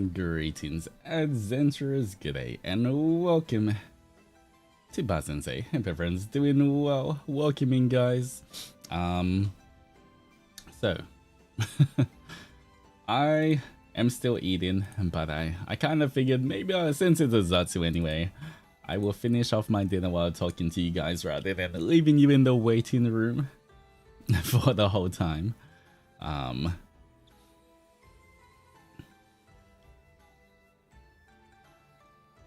Greetings, adventurers, g'day, and welcome to Basensei. Hope everyone's doing well. Welcome in, guys. So, I am still eating, but I kind of figured maybe since it's a Zatsu anyway, I will finish off my dinner while talking to you guys rather than leaving you in the waiting room for the whole time.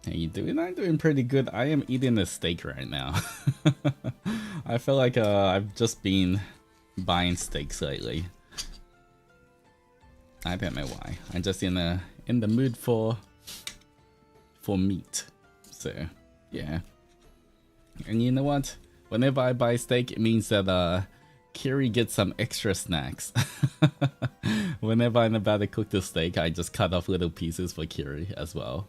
How you doing? I'm doing pretty good. I am eating a steak right now. I feel like I've just been buying steaks lately. I don't know why. I'm just in the mood for meat. So yeah. And you know what? Whenever I buy steak, it means that Kiri gets some extra snacks. Whenever I'm about to cook the steak, I just cut off little pieces for Kiri as well.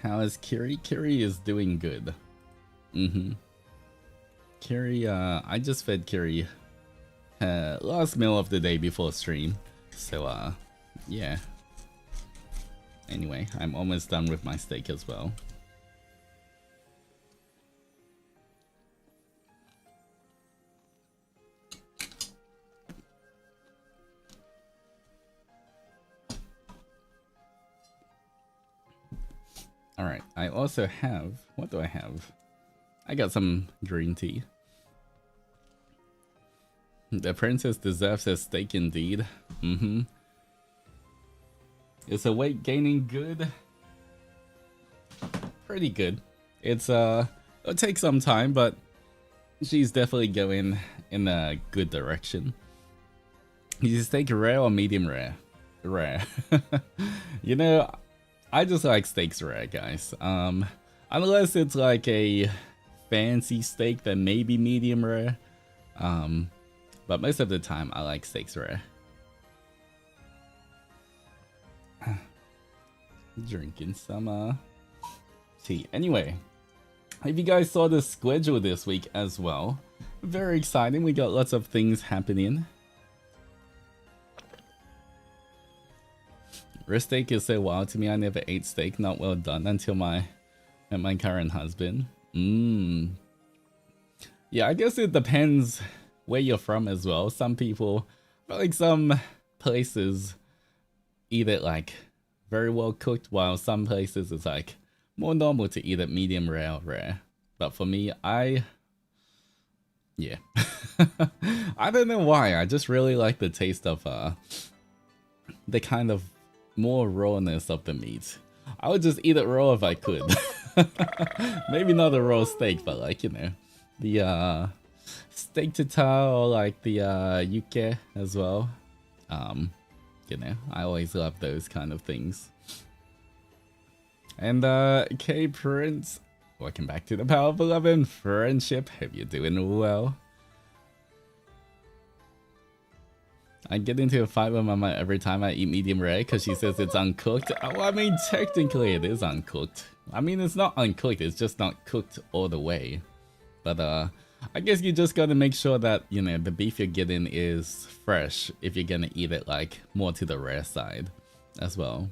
How is Kiri? Kiri is doing good. Kiri, I just fed Kiri last meal of the day before stream. So, yeah. Anyway, I'm almost done with my steak as well. Alright, I also have... What do I have? I got some green tea. The princess deserves a steak indeed. Is the weight gaining good? Pretty good. It's it'll take some time, but she's definitely going in a good direction. Is steak rare or medium rare? Rare. You know, I just like steaks rare, guys. Unless it's like a fancy steak, then maybe medium rare. But most of the time, I like steaks rare. Drinking some tea. Anyway, if you guys saw the schedule this week as well, very exciting. We got lots of things happening. Raw steak is so wild to me. I never ate steak, not well done, until met my current husband. Yeah, I guess it depends where you're from as well. Some people, like some places, eat it like very well cooked, while some places it's like more normal to eat it medium rare or rare. But for me, yeah. I don't know why. I just really like the taste of the kind of more rawness of the meat. I would just eat it raw if I could. Maybe not a raw steak, but like, you know, the steak tartare or like the yuke as well. You know, I always love those kind of things. And K Prince, welcome back to the Power of 11 Friendship. Hope you're doing well. I get into a fight with Mama every time I eat medium rare because she says it's uncooked. Oh, I mean, technically it is uncooked. I mean, it's not uncooked, it's just not cooked all the way. But I guess you just gotta make sure that, you know, the beef you're getting is fresh if you're gonna eat it like more to the rare side as well.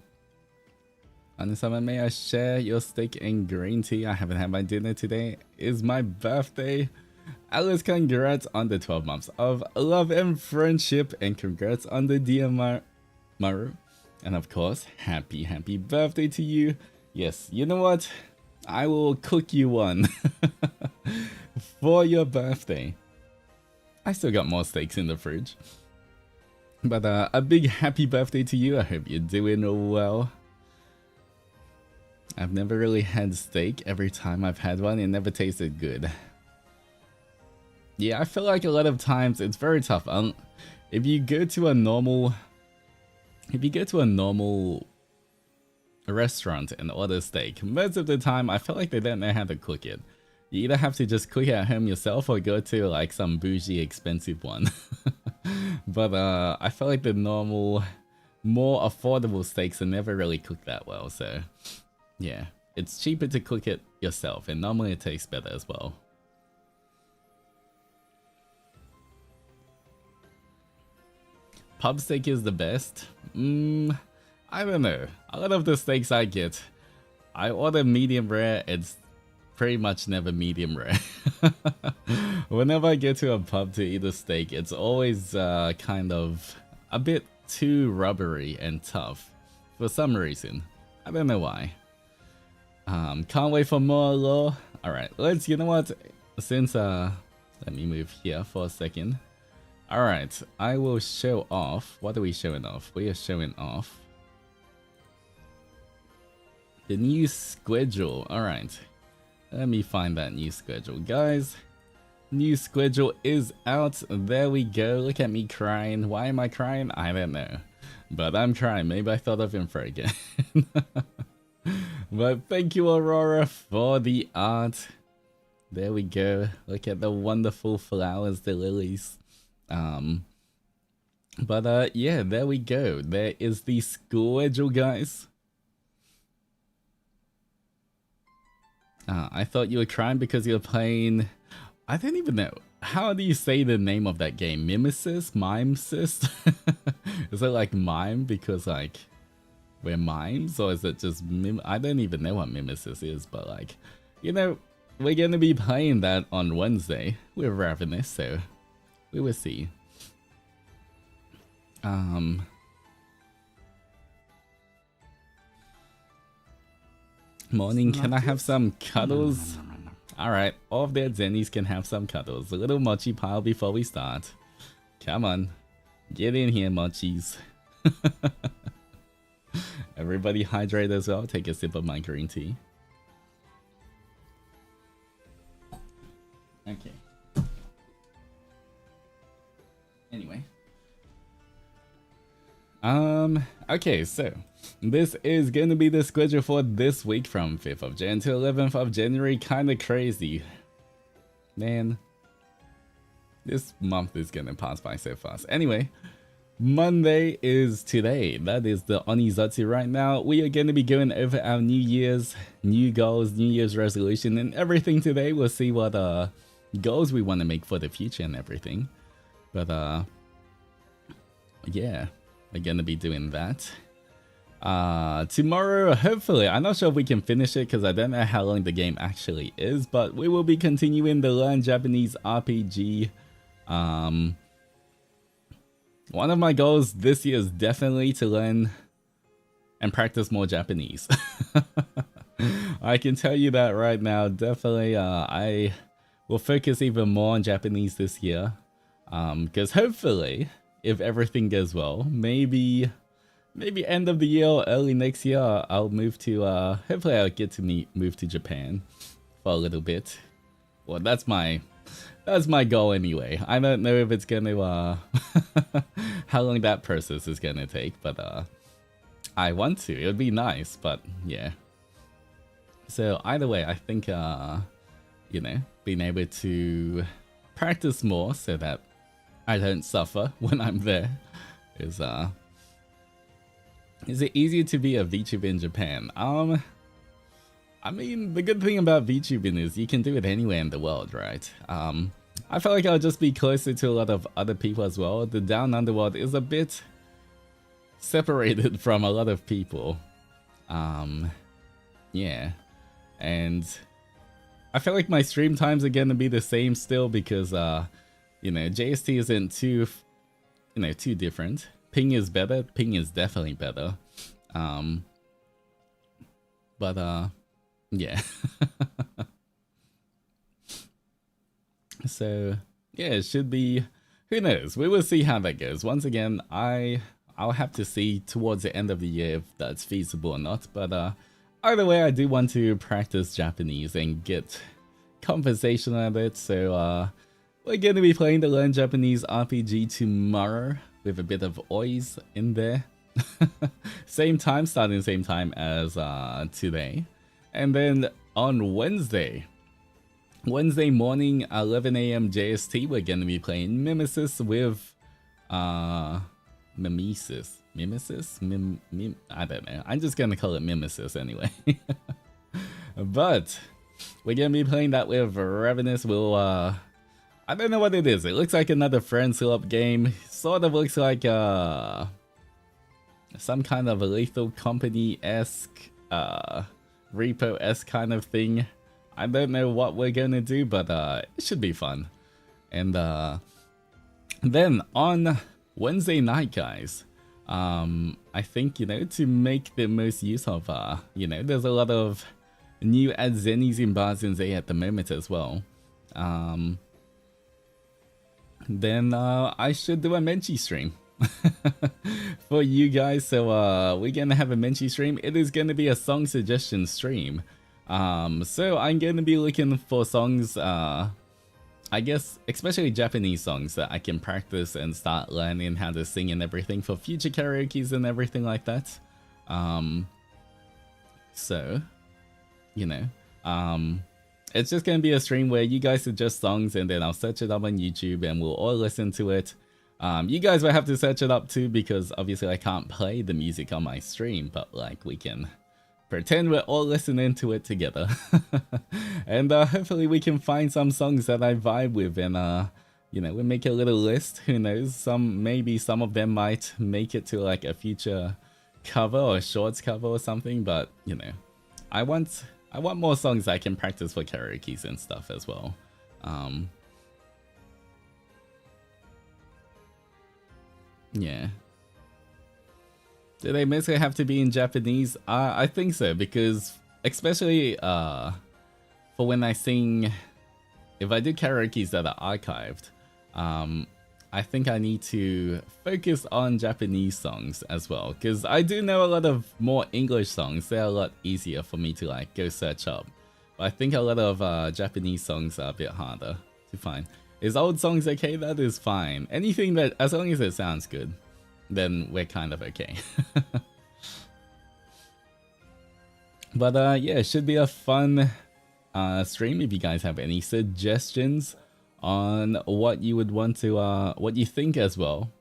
Anisama, may I share your steak and green tea? I haven't had my dinner today. It's my birthday. Alice, congrats on the 12 months of love and friendship, and congrats on the Maru. And of course, happy birthday to you. Yes, you know what? I will cook you one for your birthday. I still got more steaks in the fridge. But a big happy birthday to you. I hope you're doing well. I've never really had steak. Every time I've had one, it never tasted good. Yeah, I feel like a lot of times it's very tough. If you go to a normal restaurant and order steak, most of the time I feel like they don't know how to cook it. You either have to just cook it at home yourself or go to like some bougie expensive one. But I feel like the normal, more affordable steaks are never really cooked that well. So yeah, it's cheaper to cook it yourself, and normally it tastes better as well. Pub steak is the best? I don't know. A lot of the steaks I get, I order medium rare, it's pretty much never medium rare. Whenever I get to a pub to eat a steak, it's always kind of a bit too rubbery and tough for some reason. I don't know why. Can't wait for more lore. Alright, you know what? Since, let me move here for a second. Alright, I will show off. What are we showing off? We are showing off the new schedule. Alright, let me find that new schedule. Guys, new schedule is out. There we go. Look at me crying. Why am I crying? I don't know. But I'm crying. Maybe I thought of Infra again. But thank you, Aurora, for the art. There we go. Look at the wonderful flowers, the lilies. Yeah, there we go. There is the schedule, guys. I thought you were crying because you're playing... I don't even know. How do you say the name of that game? Mimesis? Mimesis? Is it like mime because like we're mimes? Or is it just I don't even know what Mimesis is, but like, you know, we're gonna be playing that on Wednesday with Ravenous, so we will see. Morning, can I have some cuddles? Alright, all of their Zennies can have some cuddles. A little mochi pile before we start. Come on. Get in here, mochis. Everybody hydrate as well. Take a sip of my green tea. Okay. Anyway. Okay, so this is going to be the schedule for this week from 5th of Jan to 11th of January. Kind of crazy. Man, this month is going to pass by so fast. Anyway, Monday is today. That is the ONI-ZATSU right now. We are going to be going over our New Year's, new goals, New Year's resolution, and everything today. We'll see what goals we want to make for the future and everything. But yeah, we're going to be doing that. Tomorrow, hopefully, I'm not sure if we can finish it because I don't know how long the game actually is, but we will be continuing the Learn Japanese RPG. One of my goals this year is definitely to learn and practice more Japanese. I can tell you that right now. Definitely, I will focus even more on Japanese this year. Because hopefully, if everything goes well, maybe end of the year or early next year, I'll move to, hopefully I'll get to move to Japan for a little bit. Well, that's my goal anyway. I don't know if it's gonna, how long that process is gonna take, but, I want to. It would be nice, but yeah. So either way, I think, you know, being able to practice more so that I don't suffer when I'm there is it easier to be a VTuber in Japan? I mean, the good thing about VTubing is you can do it anywhere in the world, right? I feel like I'll just be closer to a lot of other people as well. The Down Underworld is a bit separated from a lot of people. Yeah. And I feel like my stream times are gonna be the same still because, you know, JST isn't too, you know, too different. Ping is better. Ping is definitely better. Yeah. So, yeah, it should be... Who knows? We will see how that goes. Once again, I'll have to see towards the end of the year if that's feasible or not. But either way, I do want to practice Japanese and get conversation at it. So, we're going to be playing the Learn Japanese RPG tomorrow with a bit of OIS in there. Same time, starting the same time as today. And then on Wednesday morning, 11 AM JST, we're going to be playing Mimesis with Mimesis? I don't know. I'm just going to call it Mimesis anyway. But we're gonna be playing that with Ravenous. We'll I don't know what it is. It looks like another Friends Up game. Sort of looks like some kind of a Lethal Company-esque, Repo-esque kind of thing. I don't know what we're gonna do, but it should be fun. And then on Wednesday night, guys, I think, you know, to make the most use of, you know, there's a lot of new Adzenis in Bazenze at the moment as well. Then I should do a Menchi stream for you guys. So we're gonna have a Menchi stream. It is gonna be a song suggestion stream. So I'm gonna be looking for songs, I guess, especially Japanese songs that I can practice and start learning how to sing and everything for future karaoke's and everything like that. So, you know, it's just gonna be a stream where you guys suggest songs and then I'll search it up on YouTube and we'll all listen to it. You guys will have to search it up too because obviously I can't play the music on my stream, but like we can pretend we're all listening to it together. And hopefully we can find some songs that I vibe with and you know, we'll make a little list. Who knows, maybe some of them might make it to like a future cover or shorts cover or something, but you know, I want more songs I can practice for karaoke's and stuff as well. Yeah. Do they mostly have to be in Japanese? I think so, because especially for when I sing, if I do karaoke's that are archived, I think I need to focus on Japanese songs as well, because I do know a lot of more English songs. They're a lot easier for me to like go search up. But I think a lot of Japanese songs are a bit harder to find. Is old songs okay? That is fine. Anything that, as long as it sounds good, then we're kind of okay. But yeah, it should be a fun stream. If you guys have any suggestions on what you would want to, what you think as well,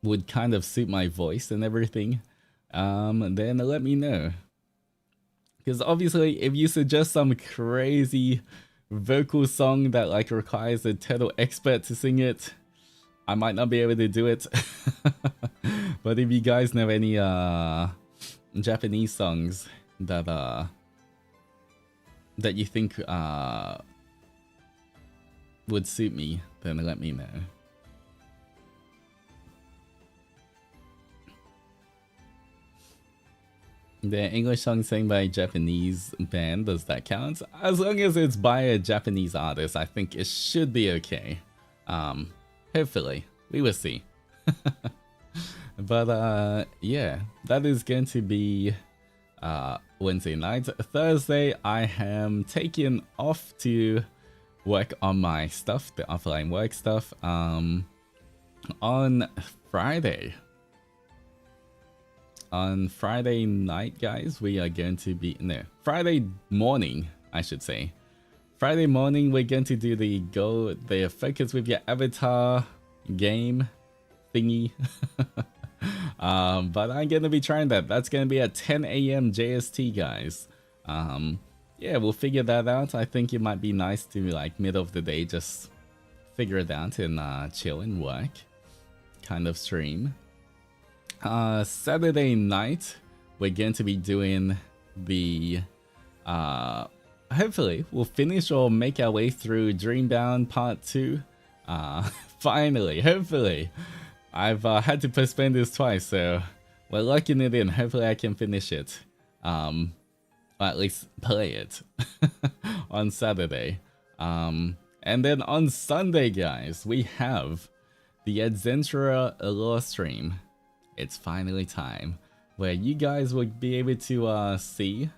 would kind of suit my voice and everything, then let me know. Because obviously, if you suggest some crazy vocal song that like requires a total expert to sing it, I might not be able to do it. But if you guys know any Japanese songs that that you think would suit me, then let me know. The English song sang by a Japanese band, does that count? As long as it's by a Japanese artist, I think it should be okay. Hopefully, we will see. But yeah, that is going to be Wednesday night. Thursday, I am taking off to work on my stuff, the offline work stuff. On Friday. On Friday night, guys, we are going to be... No, Friday morning, I should say. Friday morning, we're going to do the focus with your avatar game thingy. But I'm going to be trying that. That's going to be at 10 AM JST, guys. Yeah, we'll figure that out. I think it might be nice to, like, middle of the day, just figure it out and chill and work kind of stream. Saturday night, we're going to be doing the, hopefully we'll finish or make our way through Dreambound Part 2. Finally, hopefully. I've had to postpone this twice, so we're locking it in. Hopefully I can finish it. Or at least play it on Saturday. And then on Sunday, guys, we have the Adzentra Allure stream. It's finally time where you guys will be able to see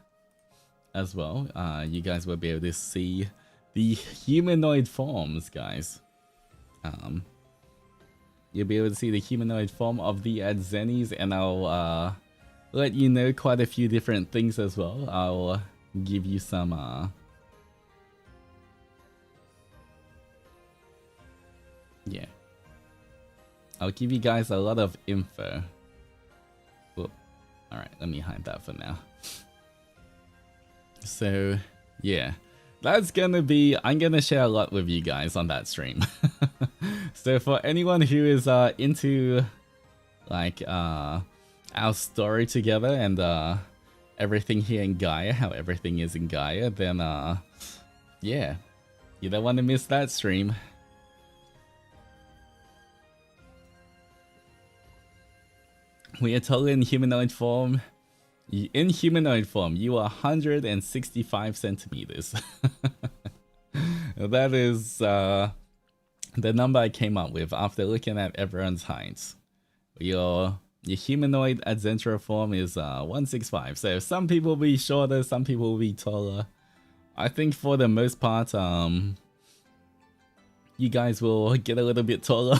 as well. You guys will be able to see the humanoid forms, guys. You'll be able to see the humanoid form of the Adzenis, and I'll let you know quite a few different things as well. I'll give you some yeah. I'll give you guys a lot of info. Whoop. Alright, let me hide that for now. So yeah, that's gonna be, I'm gonna share a lot with you guys on that stream. So for anyone who is into like our story together and everything here in Gaia, how everything is in Gaia, then yeah, you don't want to miss that stream. We are totally in humanoid form. In humanoid form, you are 165 centimeters. That is the number I came up with after looking at everyone's heights. Your humanoid at Zentra form is 165. So some people will be shorter, some people will be taller. I think for the most part, you guys will get a little bit taller.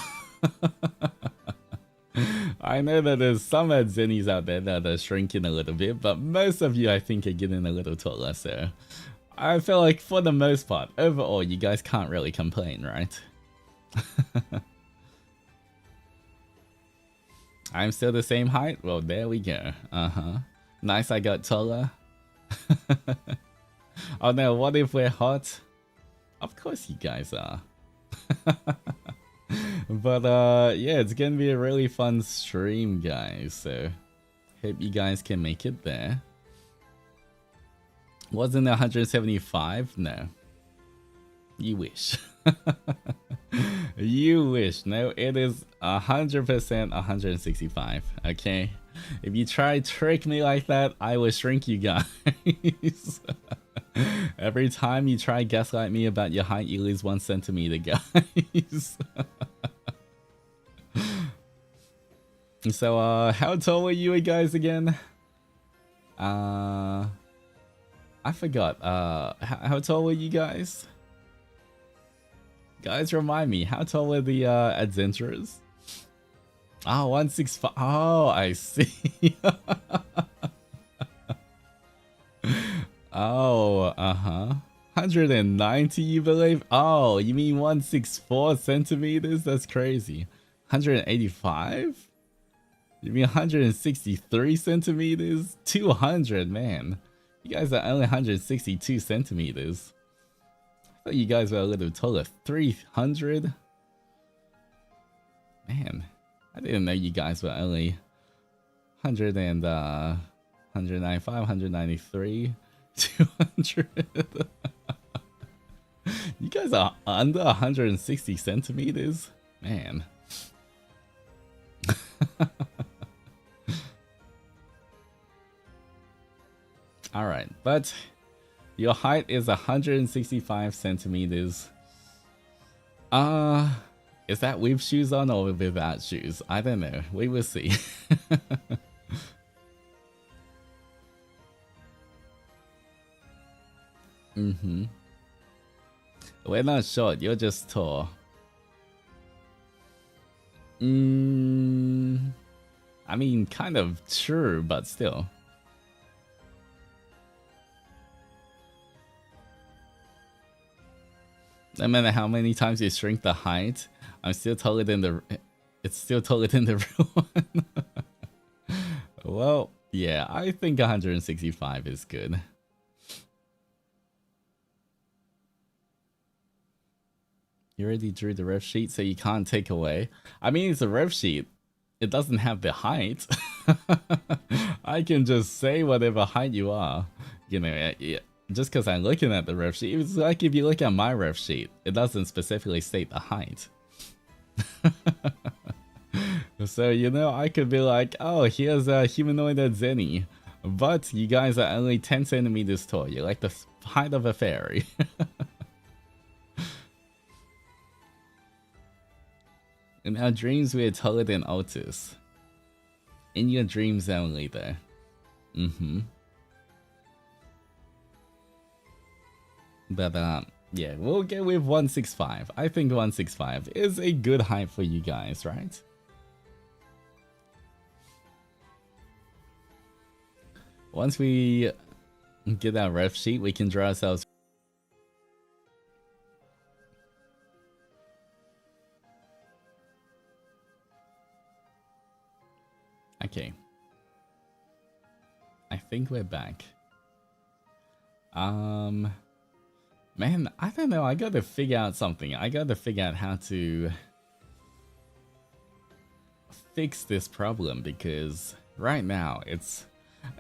I know that there's some Zennies out there that are shrinking a little bit, but most of you I think are getting a little taller, so I feel like for the most part, overall, you guys can't really complain, right? I'm still the same height? Well, there we go. Nice, I got taller. Oh no, what if we're hot? Of course you guys are. But yeah, it's gonna be a really fun stream, guys, so hope you guys can make it there. Wasn't it 175? No. You wish. You wish. No, it is 100% 165, okay? If you try to trick me like that, I will shrink you guys. Every time you try gaslight me about your height, you lose 1 centimeter, guys. So, how tall were you guys again? I forgot. How tall were you guys? Guys, remind me, how tall were the adventurers? Ah, 165. Oh, I see. Oh, 190, you believe? Oh, you mean 164 centimeters? That's crazy. 185? You mean 163 centimeters? 200, man. You guys are only 162 centimeters. I thought you guys were a little taller. 300? Man, I didn't know you guys were only 100 and 195, 193, 200. You guys are under 160 centimeters? Man. Alright, but your height is 165 centimeters. Is that with shoes on or without shoes? I don't know. We will see. We're not short, you're just tall. I mean, kind of true, but still. No matter how many times you shrink the height, I'm still taller than the... It's still taller than the real one. Well, yeah, I think 165 is good. You already drew the ref sheet, so you can't take away. I mean, it's a ref sheet. It doesn't have the height. I can just say whatever height you are. You know, yeah. Just because I'm looking at the ref sheet, it's like if you look at my ref sheet, it doesn't specifically state the height. So, you know, I could be like, oh, here's a humanoid at Zenny, but you guys are only 10 centimeters tall. You're like the height of a fairy. In our dreams, we are taller than Altus. In your dreams only, though. But, yeah, we'll go with 165. I think 165 is a good height for you guys, right? Once we get our ref sheet, we can draw ourselves. Okay. I think we're back. Man, I don't know. I gotta figure out something. I gotta figure out how to fix this problem, because right now it's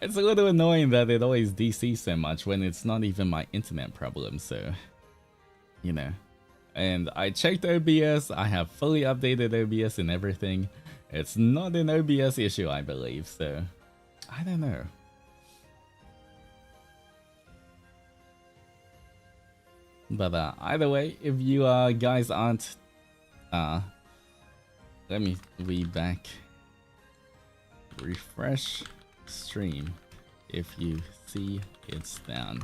a little annoying that it always DCs so much when it's not even my internet problem. So, you know. And I checked OBS. I have fully updated OBS and everything. It's not an OBS issue, I believe. So, I don't know. But either way, if you guys aren't, let me read back. Refresh stream if you see it's down.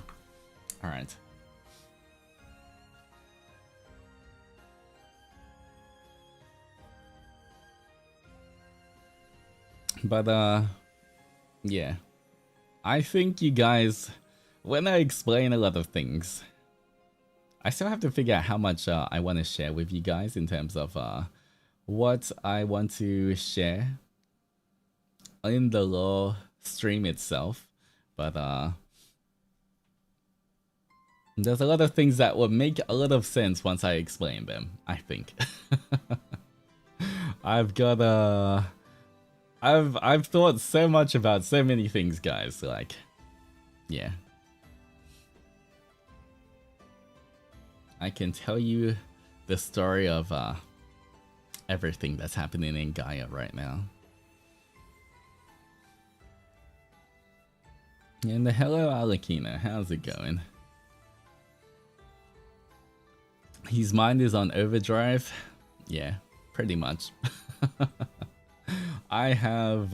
All right. But yeah, I think you guys, when I explain a lot of things, I still have to figure out how much I want to share with you guys in terms of what I want to share in the lore stream itself. But there's a lot of things that will make a lot of sense once I explain them, I think. I've got I've thought so much about so many things, guys, like, yeah. I can tell you the story of everything that's happening in Gaia right now. And hello, Alakina, how's it going? His mind is on overdrive. Yeah, pretty much. I have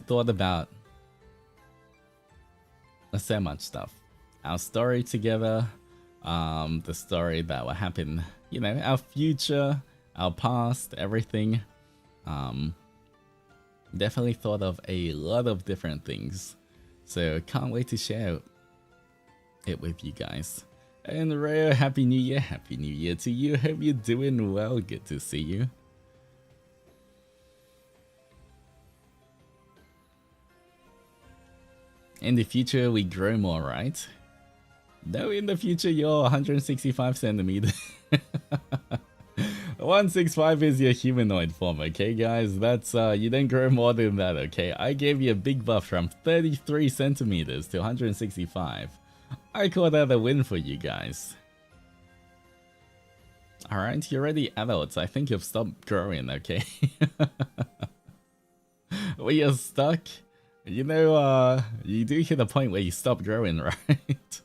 thought about so much stuff. Our story together, the story that will happen, you know, our future, our past, everything. Definitely thought of a lot of different things. So can't wait to share it with you guys. And Rhea, Happy New Year. Happy New Year to you. Hope you're doing well. Good to see you. In the future, we grow more, right? No, in the future, you're 165 centimeters. 165 is your humanoid form, okay, guys? That's, you don't grow more than that, okay? I gave you a big buff from 33 centimeters to 165. I call that a win for you guys. Alright, you're already adults. I think you've stopped growing, okay? We are stuck. You know, you do hit a point where you stop growing, right?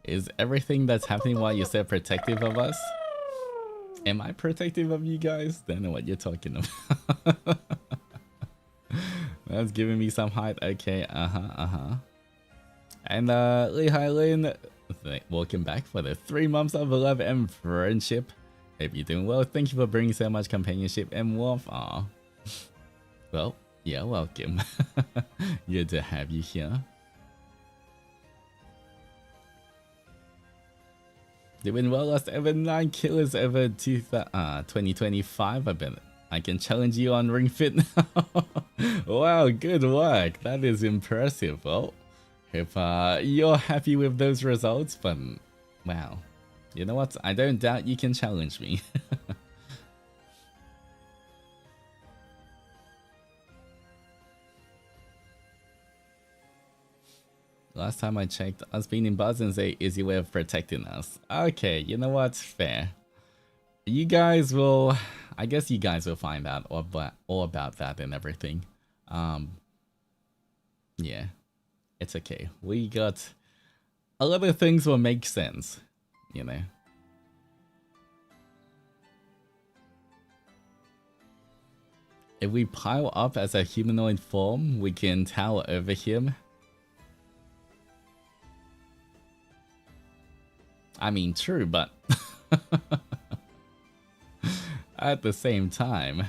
Is everything that's happening while you're so protective of us? Am I protective of you guys? Don't know what you're talking about. That's giving me some hype. Okay, And Lee Lin, welcome back for the 3 months of love and friendship. Hope you're doing well. Thank you for bringing so much companionship and warmth. Aw. Well, yeah, welcome. Good to have you here. Doing well, lost over 9 killers over 2025. I bet I can challenge you on Ring Fit now. Wow, good work. That is impressive. Well, if you're happy with those results, but wow. You know what? I don't doubt you can challenge me. Last time I checked, us being in Buzz is a easy way of protecting us. Okay, you know what? Fair. You guys will... I guess you guys will find out all about that and everything. Yeah. It's okay. We got... A lot of things will make sense. You know. If we pile up as a humanoid form, we can tower over him. I mean, true, but at the same time.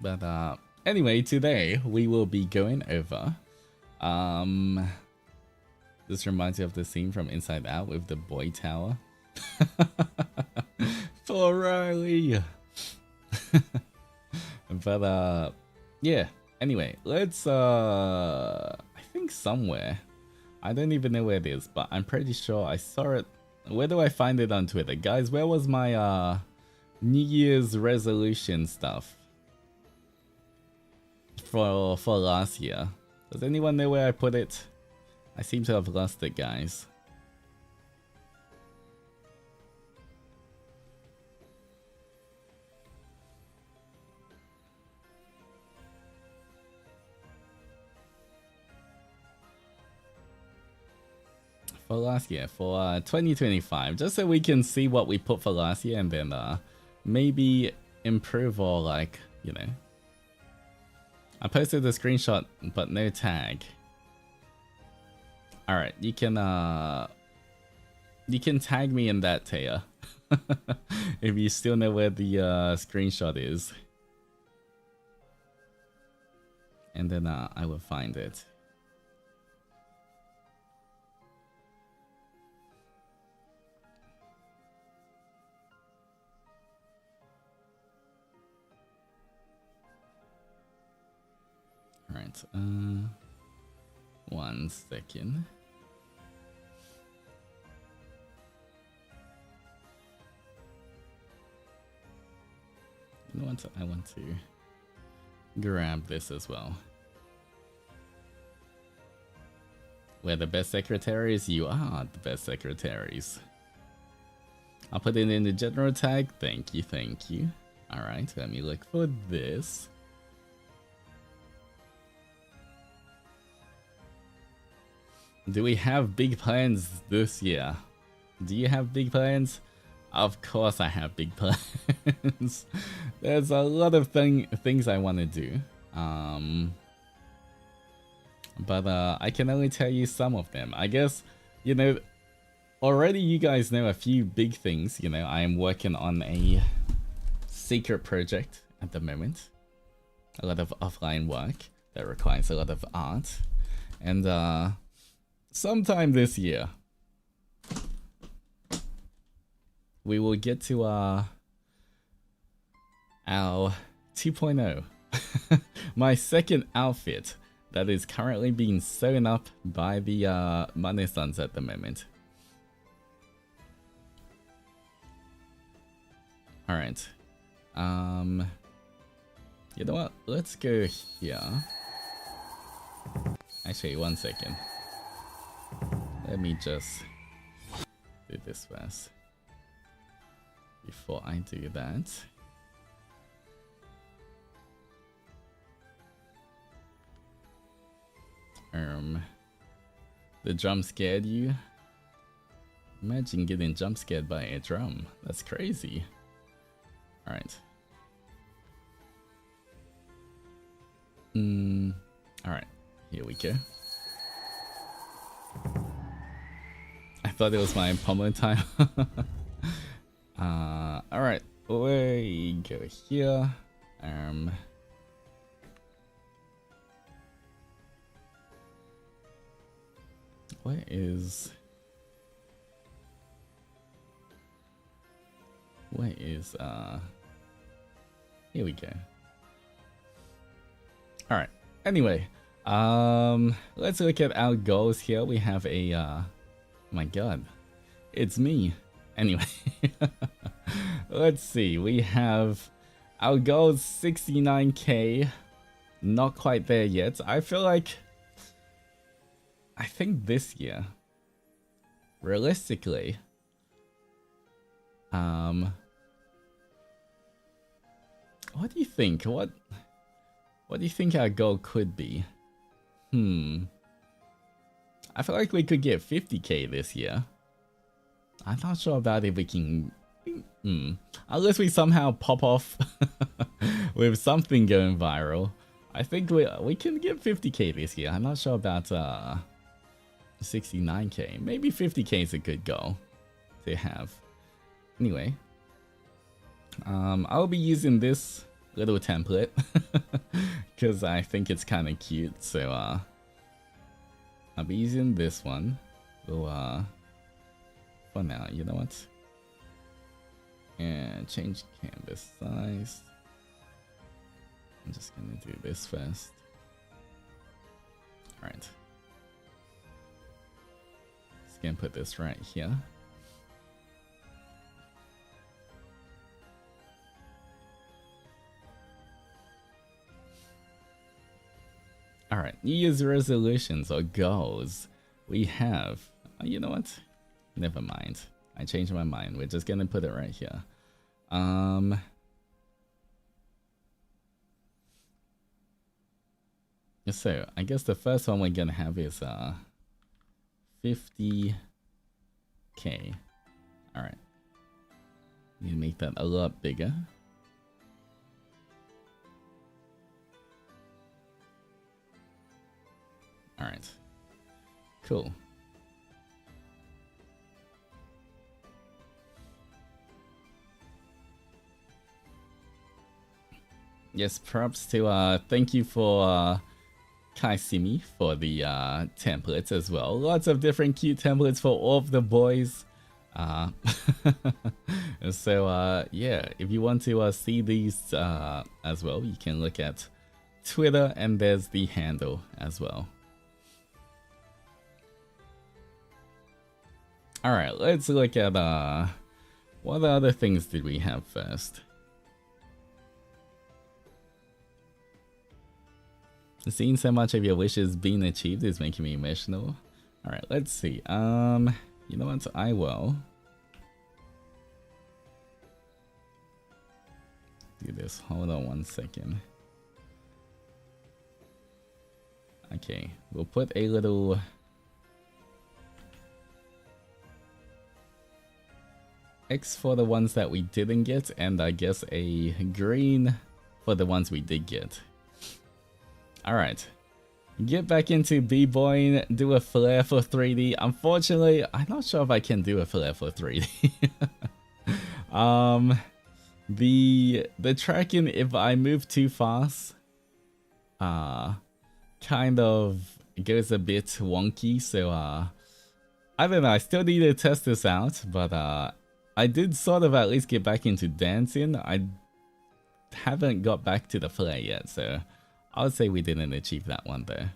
But anyway, today we will be going over This reminds you of the scene from Inside Out with the boy tower. For Riley. But yeah. Anyway, let's I think somewhere. I don't even know where it is, but I'm pretty sure I saw it. Where do I find it on Twitter? Guys, where was my New Year's resolution stuff for last year? Does anyone know where I put it? I seem to have lost it, guys. For last year, for 2025, just so we can see what we put for last year and then maybe improve or like, you know. I posted the screenshot but no tag. Alright, you can tag me in that, Taya. If you still know where the screenshot is. And then I will find it. Alright, 1 second. You know what? I want to grab this as well. We're the best secretaries. You are the best secretaries. I'll put it in the general tag. Thank you, thank you. Alright, let me look for this. Do we have big plans this year? Do you have big plans? Of course I have big plans. There's a lot of things I want to do. But I can only tell you some of them. I guess, you know, already you guys know a few big things. You know, I am working on a secret project at the moment. A lot of offline work that requires a lot of art. And sometime this year, we will get to our 2.0. My second outfit that is currently being sewn up by the Mane-sans at the moment. Alright. You know what? Let's go here. Actually, 1 second. Let me just do this first. Before I do that. The drum scared you? Imagine getting jump scared by a drum. That's crazy. Alright. Alright, here we go. I thought it was my Pomo time. Alright, we go here. Where is here we go. Alright, anyway, let's look at our goals here. We have a oh my god, it's me. Anyway, let's see. We have our goals 69k. Not quite there yet. I feel like I think this year, realistically, what do you think? What do you think our goal could be? I feel like we could get 50k this year. I'm not sure about if we can... Unless we somehow pop off with something going viral. I think we can get 50k this year. I'm not sure about 69k. Maybe 50k is a good goal to have. Anyway. I'll be using this little template. Because I think it's kind of cute. So I'll be using this one. we'll for now, you know what? And change canvas size. I'm just gonna do this first. Alright. Just gonna put this right here. Alright, New Year's resolutions or goals. We have... you know what? Never mind. I changed my mind. We're just gonna put it right here. So, I guess the first one we're gonna have is 50k. Alright. Need to make that a lot bigger. Alright. Cool. Yes, props to thank you for Kaisimi for the templates as well. Lots of different cute templates for all of the boys. So yeah, if you want to see these as well, you can look at Twitter and there's the handle as well. Alright, let's look at what other things did we have first? Seeing so much of your wishes being achieved is making me emotional. Alright, let's see. You know what? I will do this. Hold on one second. Okay, we'll put a little X for the ones that we didn't get, and I guess a green for the ones we did get. Alright. Get back into b-boying, do a flare for 3D. Unfortunately, I'm not sure if I can do a flare for 3D. The tracking, if I move too fast, kind of goes a bit wonky, so I don't know, I still need to test this out, but I did sort of at least get back into dancing. I haven't got back to the flare yet, so I would say we didn't achieve that one though.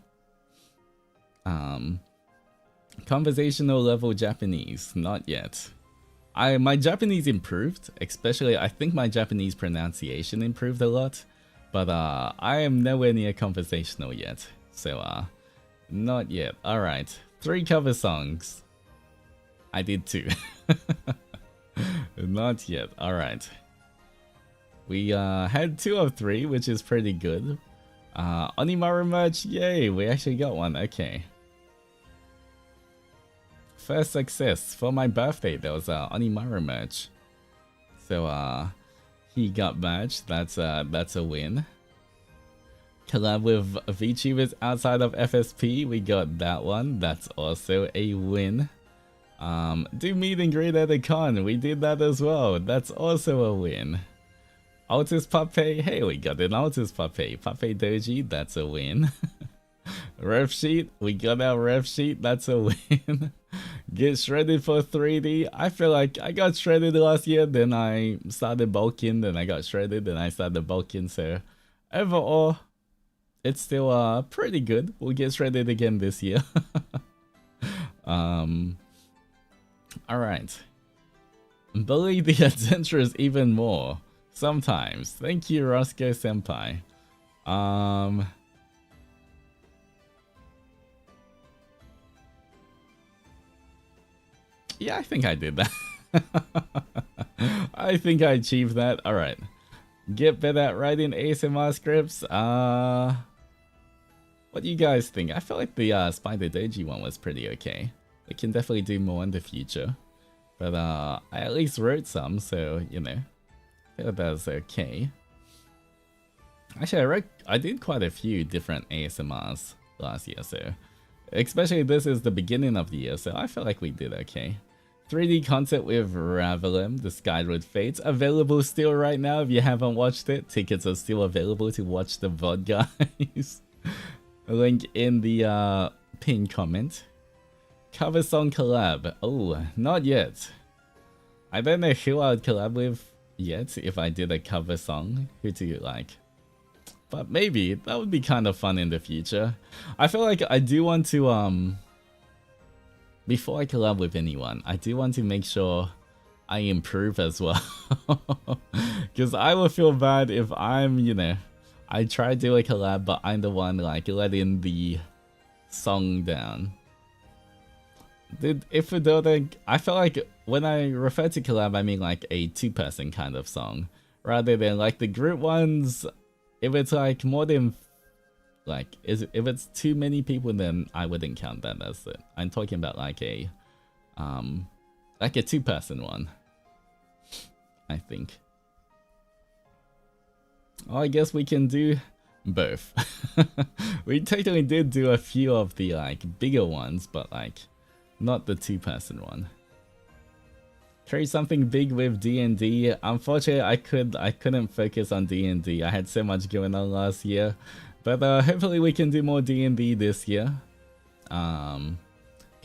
Conversational level Japanese, not yet. My Japanese improved, especially I think my Japanese pronunciation improved a lot, but I am nowhere near conversational yet, so not yet. Alright, 3 cover songs. I did 2. Not yet, alright. We had 2 of 3, which is pretty good. Onimaru merch, yay, we actually got one, okay. First success for my birthday, there was Onimaru merch. So he got merch, that's a win. Collab with VTubers outside of FSP, we got that one, that's also a win. Do meet and greet at the con, we did that as well, that's also a win. Altus Pape, hey, we got an Altus Pape. Pape Doji, that's a win. Ref sheet, we got our ref sheet, that's a win. Get shredded for 3D. I feel like I got shredded last year, then I started bulking, then I got shredded, then I started bulking, so overall, it's still pretty good. We'll get shredded again this year. Alright. Bully the adventurers even more. Sometimes. Thank you, Roscoe Senpai. Yeah, I think I did that. I think I achieved that. Alright. Get better at writing ASMR scripts. What do you guys think? I feel like the Spider Doji one was pretty okay. We can definitely do more in the future. But I at least wrote some, so, you know. I feel that's okay. Actually, I did quite a few different ASMRs last year, so especially this is the beginning of the year, so I feel like we did okay. 3D concert with Ravelem, the Skyward Fates, available still right now if you haven't watched it. Tickets are still available to watch the VOD, guys. Link in the pinned comment. Cover song collab. Oh, not yet. I don't know who I would collab with yet if I did a cover song. Who do you like? But maybe that would be kind of fun in the future. I feel like I do want to before I collab with anyone, I do want to make sure I improve as well. Because I will feel bad if I'm, you know, I try to do a collab, but I'm the one like letting the song down. If we don't, I feel like when I refer to collab, I mean like a two-person kind of song, rather than like the group ones. If it's like more than, like, if it's too many people, then I wouldn't count that as it. I'm talking about like a two-person one, I think. Oh, I guess we can do both. We technically did do a few of the like bigger ones, but like not the two-person one. Create something big with D&D. Unfortunately, I couldn't focus on D&D. I had so much going on last year, but hopefully we can do more D&D this year.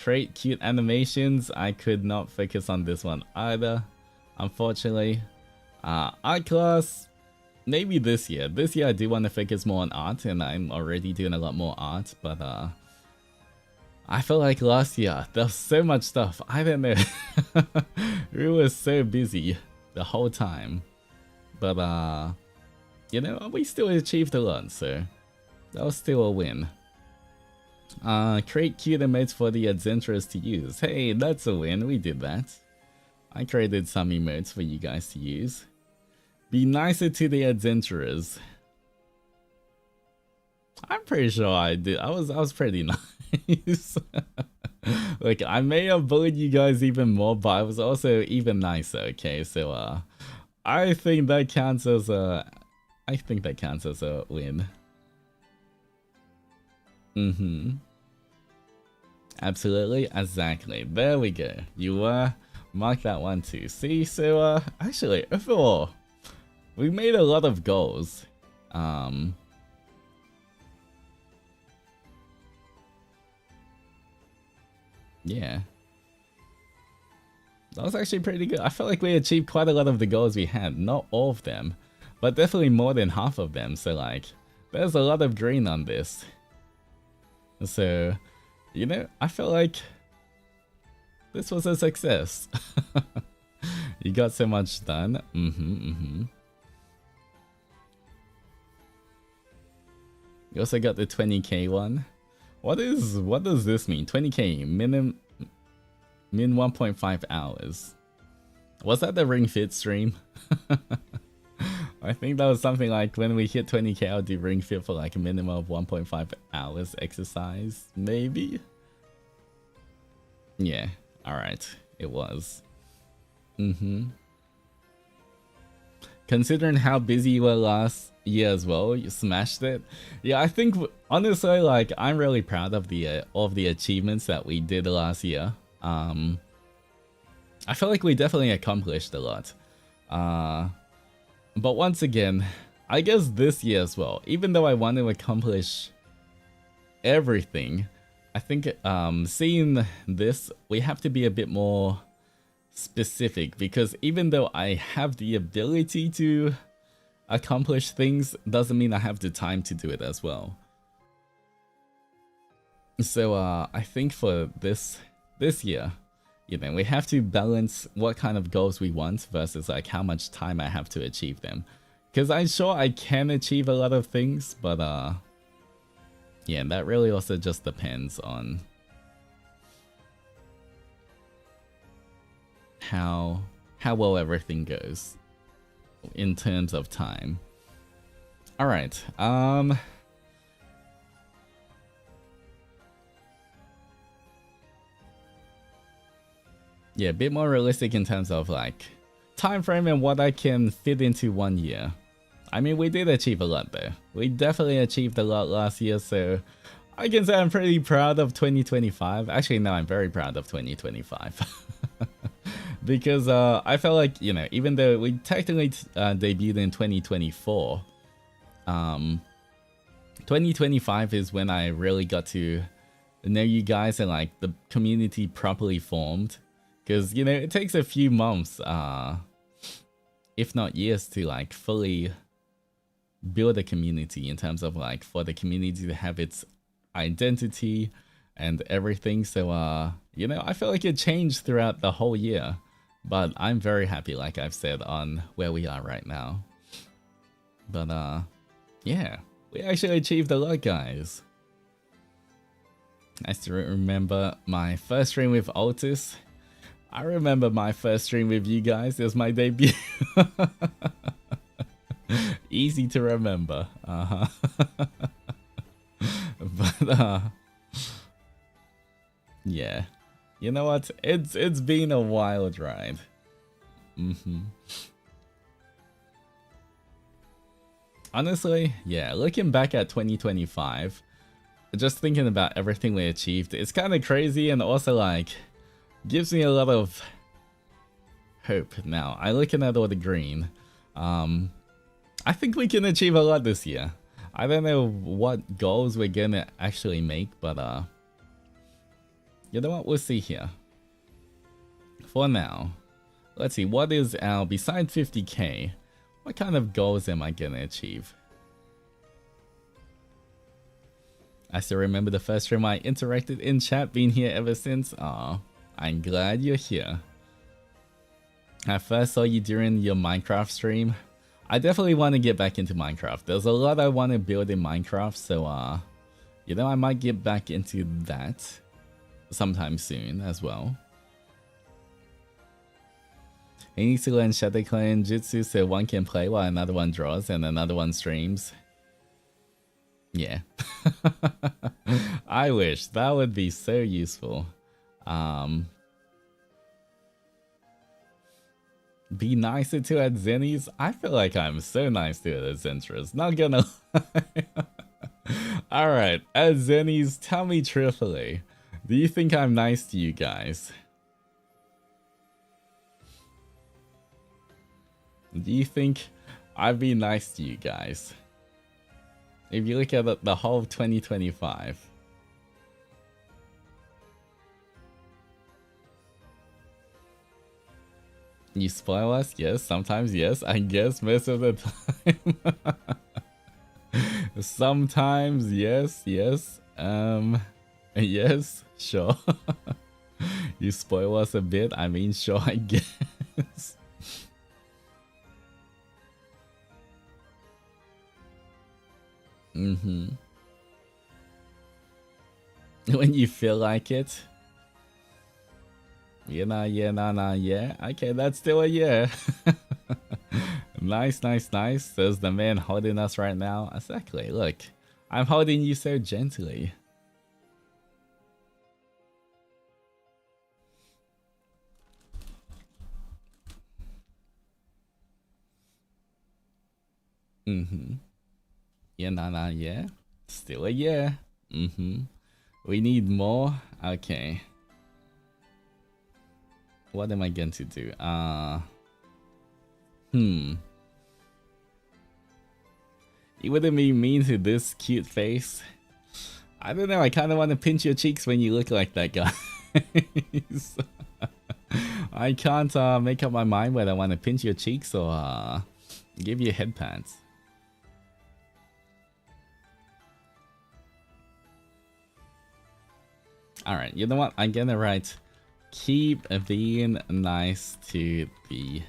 Create cute animations. I could not focus on this one either, unfortunately. Art class, maybe this year. This year I do want to focus more on art, and I'm already doing a lot more art, but I feel like last year there was so much stuff. I don't know. We were so busy the whole time, but you know, we still achieved a lot, so that was still a win. Create cute emotes for the adventurers to use. Hey, that's a win. We did that. I created some emotes for you guys to use. Be nicer to the adventurers. I'm pretty sure I did. I was pretty nice. Like, I may have bullied you guys even more, but I was also even nicer. Okay, so I think that counts as a win. Absolutely, exactly. There we go. You mark that one too. See, so actually overall, we made a lot of goals. Yeah. That was actually pretty good. I felt like we achieved quite a lot of the goals we had. Not all of them, but definitely more than half of them. So like, there's a lot of green on this. So, you know, I feel like this was a success. You got so much done. You also got the 20k one. What does this mean? 20k min 1.5 hours. Was that the Ring Fit stream? I think that was something like when we hit 20k, I'll do Ring Fit for like a minimum of 1.5 hours exercise, maybe? Yeah, alright, it was. Considering how busy you were last year as well, you smashed it. Yeah, I think honestly, like, I'm really proud of the achievements that we did last year. I feel like we definitely accomplished a lot. But once again, I guess this year as well, even though I want to accomplish everything, I think seeing this, we have to be a bit more specific, because even though I have the ability to accomplish things, doesn't mean I have the time to do it as well. So I think for this year, you know, we have to balance what kind of goals we want versus like how much time I have to achieve them. Because I'm sure I can achieve a lot of things, but yeah, that really also just depends on how well everything goes in terms of time. All right. Yeah, a bit more realistic in terms of like time frame and what I can fit into 1 year. I mean, we did achieve a lot though. We definitely achieved a lot last year, so I can say I'm pretty proud of 2025. Actually, no, I'm very proud of 2025. Because I felt like, you know, even though we technically debuted in 2024, 2025 is when I really got to know you guys are like the community properly formed. Because, you know, it takes a few months, if not years, to like fully build a community in terms of like for the community to have its identity and everything. So, you know, I feel like it changed throughout the whole year. But I'm very happy, like I've said, on where we are right now. But, yeah, we actually achieved a lot, guys. I still remember my first stream with Altus. I remember my first stream with you guys. It was my debut. Easy to remember. But, yeah. You know what? It's been a wild ride. Honestly, yeah, looking back at 2025, just thinking about everything we achieved, it's kind of crazy and also like gives me a lot of hope now. I'm looking at all the green. I think we can achieve a lot this year. I don't know what goals we're gonna actually make, but you know what? We'll see here. For now, let's see. What is our, besides 50k, what kind of goals am I gonna achieve? I still remember the first stream I interacted in chat, been here ever since. Aw, I'm glad you're here. I first saw you during your Minecraft stream. I definitely want to get back into Minecraft. There's a lot I want to build in Minecraft, so you know, I might get back into that sometime soon as well. He needs to learn Shadow Clan Jutsu so one can play while another one draws and another one streams. Yeah. I wish. That would be so useful. Be nicer to at Zennies? I feel like I'm so nice to it at Zentras. Not gonna lie. Alright, at Zennies, tell me truthfully. Do you think I'm nice to you guys? Do you think I've been nice to you guys? If you look at the whole of 2025. You spoil us? Yes, sometimes yes. I guess most of the time. Sometimes yes, yes. Yes, sure. You spoil us a bit. I mean, sure, I guess. When you feel like it. Yeah, nah, yeah, nah, nah, yeah. Okay, that's still a yeah. Nice, nice, nice. Says the man holding us right now. Exactly. Look, I'm holding you so gently. Yeah, nah, nah, yeah. Still a yeah. We need more. Okay. What am I going to do? You wouldn't be mean to this cute face. I don't know, I kind of want to pinch your cheeks when you look like that, guys. I can't make up my mind whether I want to pinch your cheeks or give you head pats. Alright, you know what? I'm gonna write keep being nice to the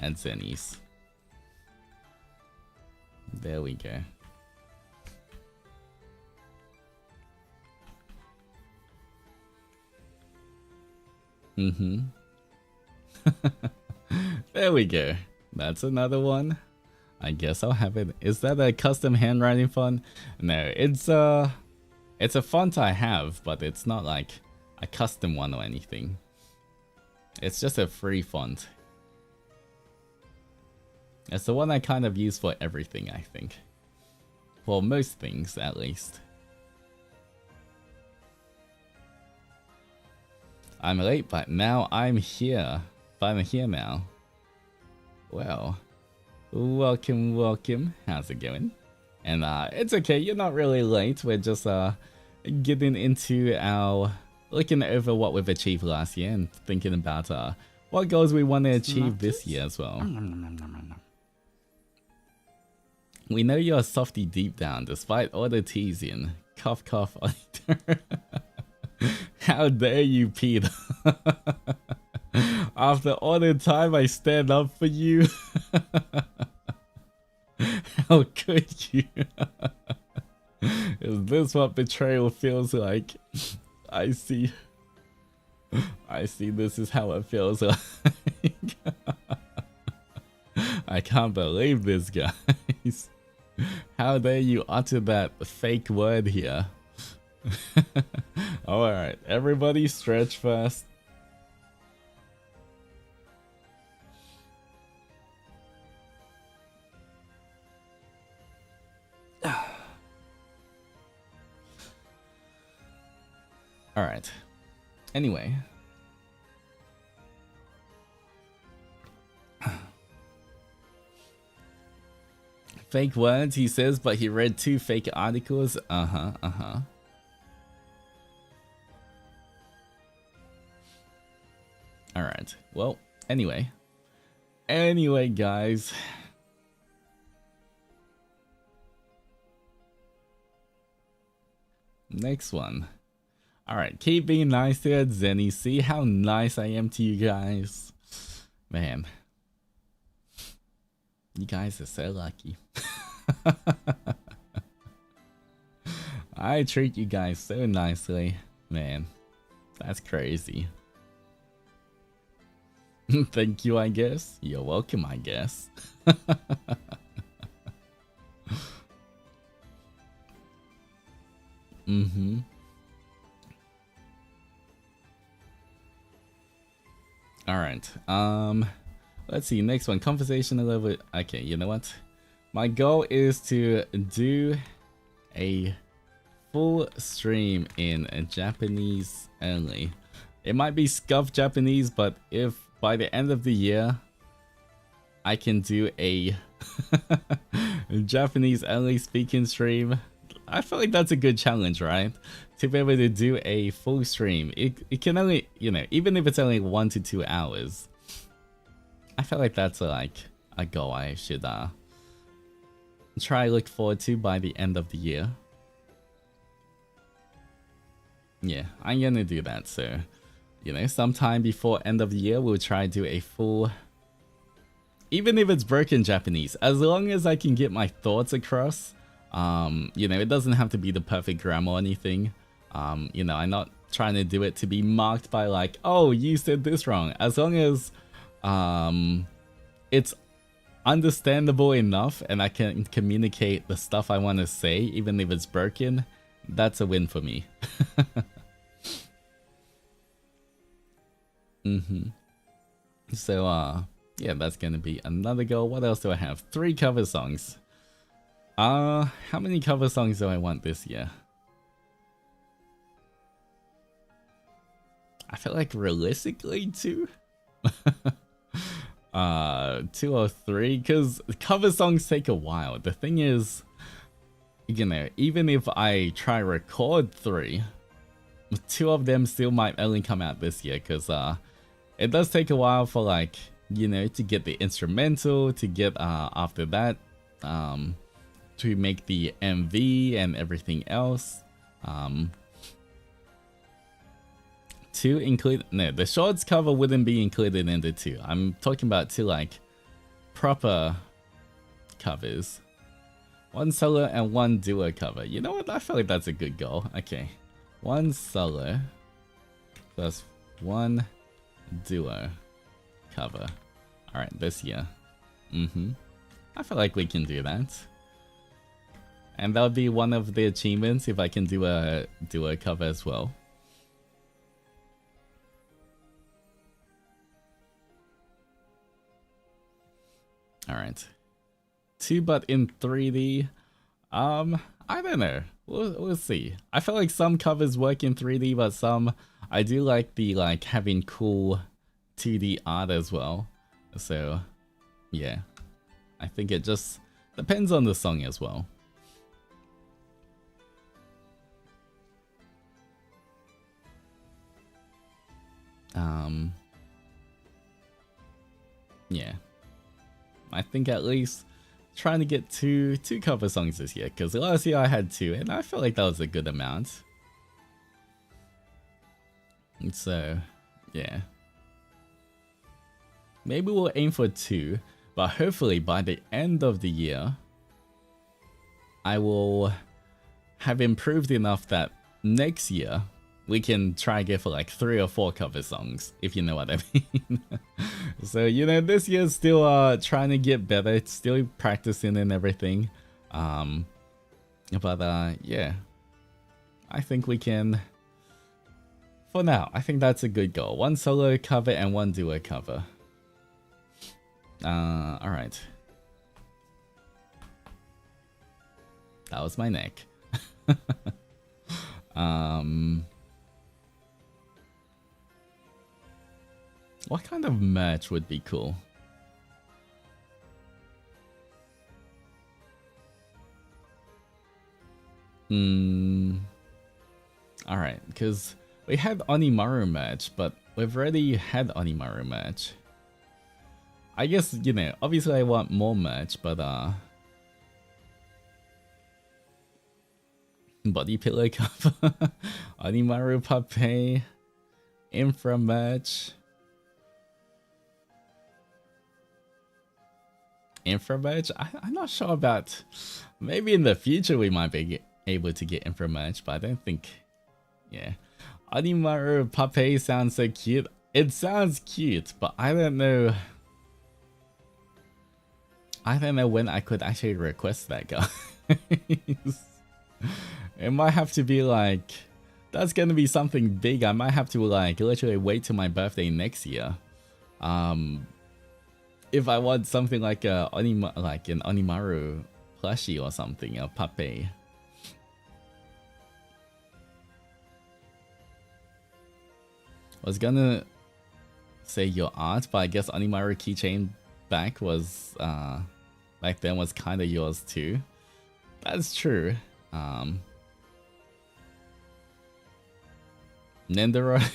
Zennies. There we go. There we go. That's another one. I guess I'll have it. Is that a custom handwriting font? No, it's a font I have, but it's not like a custom one or anything. It's just a free font. It's the one I kind of use for everything, I think. For most things, at least. I'm late, but now I'm here. But I'm here now. Well, welcome, welcome. How's it going? And it's okay, you're not really late. We're just getting into our looking over what we've achieved last year and thinking about what goals we want to achieve this year as well. We know you're a softy deep down, despite all the teasing. Cough, cough. How dare you, Peter? After all the time I stand up for you. How could you? Is this what betrayal feels like? I see. This is how it feels like. I can't believe this, guys. How dare you utter that fake word here? Alright, everybody stretch first. Alright. Anyway. Fake words, he says, but he read 2 fake articles. Alright. Well, anyway. Anyway, guys. Next one. Alright, keep being nice to Zenny. See how nice I am to you guys. Man. You guys are so lucky. I treat you guys so nicely. Man, that's crazy. Thank you, I guess. You're welcome, I guess. Mm-hmm. Alright, let's see, next one, conversation a little bit. Okay, you know what? My goal is to do a full stream in Japanese only. It might be scuffed Japanese, but if by the end of the year I can do a Japanese only speaking stream, I feel like that's a good challenge, right? To be able to do a full stream. It can only, you know, even if it's only 1 to 2 hours, I feel like that's like a goal I should try look forward to by the end of the year. Yeah, I'm gonna do that, so, you know, sometime before end of the year, we'll try to do a full, even if it's broken Japanese, as long as I can get my thoughts across. You know, it doesn't have to be the perfect grammar or anything. You know, I'm not trying to do it to be marked by like, oh, you said this wrong. As long as it's understandable enough and I can communicate the stuff I want to say, even if it's broken, that's a win for me. So, yeah, that's gonna be another goal. What else do I have? 3 cover songs. How many cover songs do I want this year? I feel like realistically 2. 2 or 3, because cover songs take a while. The thing is, you know, even if I try record 3, 2 of them still might only come out this year, because it does take a while for, like, you know, to get the instrumental, to get after that to make the MV and everything else. To include, no, the shorts cover wouldn't be included in the 2. I'm talking about 2 like proper covers. 1 solo and 1 duo cover. You know what? I feel like that's a good goal. Okay, 1 solo plus 1 duo cover. All right, this year. I feel like we can do that. And that would be one of the achievements if I can do a cover as well. Alright. 2 but in 3D. I don't know. We'll see. I feel like some covers work in 3D, but some I do like the having cool 2D art as well. So yeah. I think it just depends on the song as well. Yeah, I think at least trying to get two cover songs this year, because last year I had 2 and I felt like that was a good amount. And so yeah, maybe we'll aim for 2, but hopefully by the end of the year I will have improved enough that next year we can try and get for like 3 or 4 cover songs, if you know what I mean. So, you know, this year's still trying to get better. It's still practicing and everything. But yeah, I think we can, for now, I think that's a good goal. 1 solo cover and 1 duo cover. Alright. That was my neck. What kind of merch would be cool? Alright, because we had Onimaru merch, but we've already had Onimaru merch. I guess, you know, obviously I want more merch, but body pillow cover, Onimaru Pape, Infra merch. Infra merch? I'm not sure about. Maybe in the future we might be able to get infra merch, but I don't think. Yeah, Onimaru Pape sounds so cute. It sounds cute, but I don't know. I don't know when I could actually request that, guys. It might have to be like, that's gonna be something big. I might have to like literally wait till my birthday next year. If I want something like an Onimaru plushie or something, a Pape. I was gonna say your art, but I guess Onimaru keychain back was back then was kind of yours too. That's true. Nendoroid.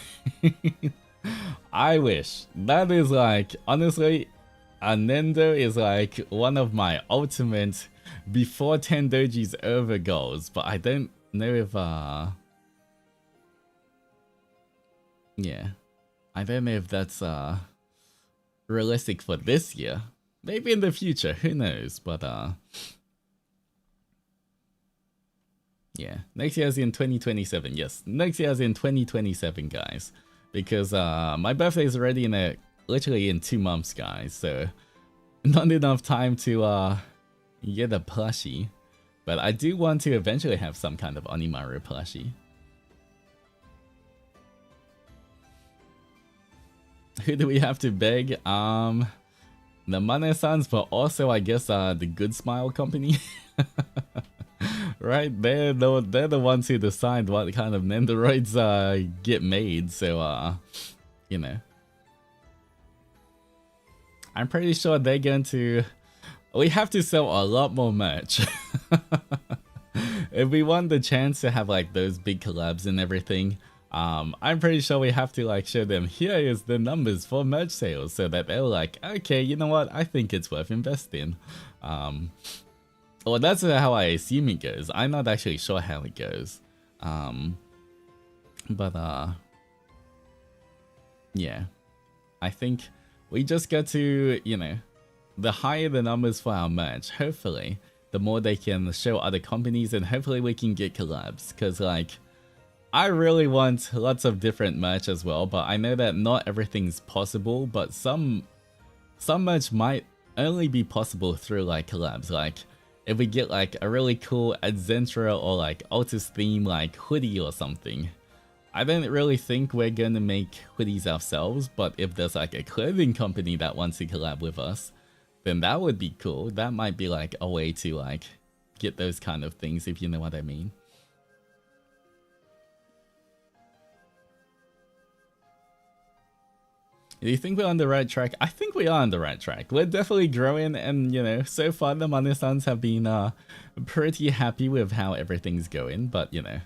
I wish. That is like, honestly, a Nendo is like one of my ultimate before Tendoji's over goals, but I don't know if yeah, I don't know if that's realistic for this year. Maybe in the future, who knows, but yeah, next year is in 2027. Yes, next year is in 2027, guys, because my birthday is already in literally in 2 months, guys, so not enough time to get a plushie, but I do want to eventually have some kind of Onimaru plushie. Who do we have to beg? The Mane-sans, but also I guess the Good Smile Company. Right, they're the ones who decide what kind of Nendoroids get made, so you know, I'm pretty sure they're going to. We have to sell a lot more merch. If we want the chance to have like those big collabs and everything, I'm pretty sure we have to like show them here is the numbers for merch sales, so that they're like, okay, you know what, I think it's worth investing. Well, that's how I assume it goes. I'm not actually sure how it goes. But yeah, I think we just got to, you know, the higher the numbers for our merch, hopefully, the more they can show other companies, and hopefully we can get collabs. Because, like, I really want lots of different merch as well, but I know that not everything's possible, but some merch might only be possible through, like, collabs. Like, if we get, like, a really cool Adzentra or, like, Altus theme, like, hoodie or something. I don't really think we're gonna make hoodies ourselves, but if there's, like, a clothing company that wants to collab with us, then that would be cool. That might be, like, a way to, like, get those kind of things, if you know what I mean. Do you think we're on the right track? I think we are on the right track. We're definitely growing, and, you know, so far the Mane-sans have been pretty happy with how everything's going, but, you know,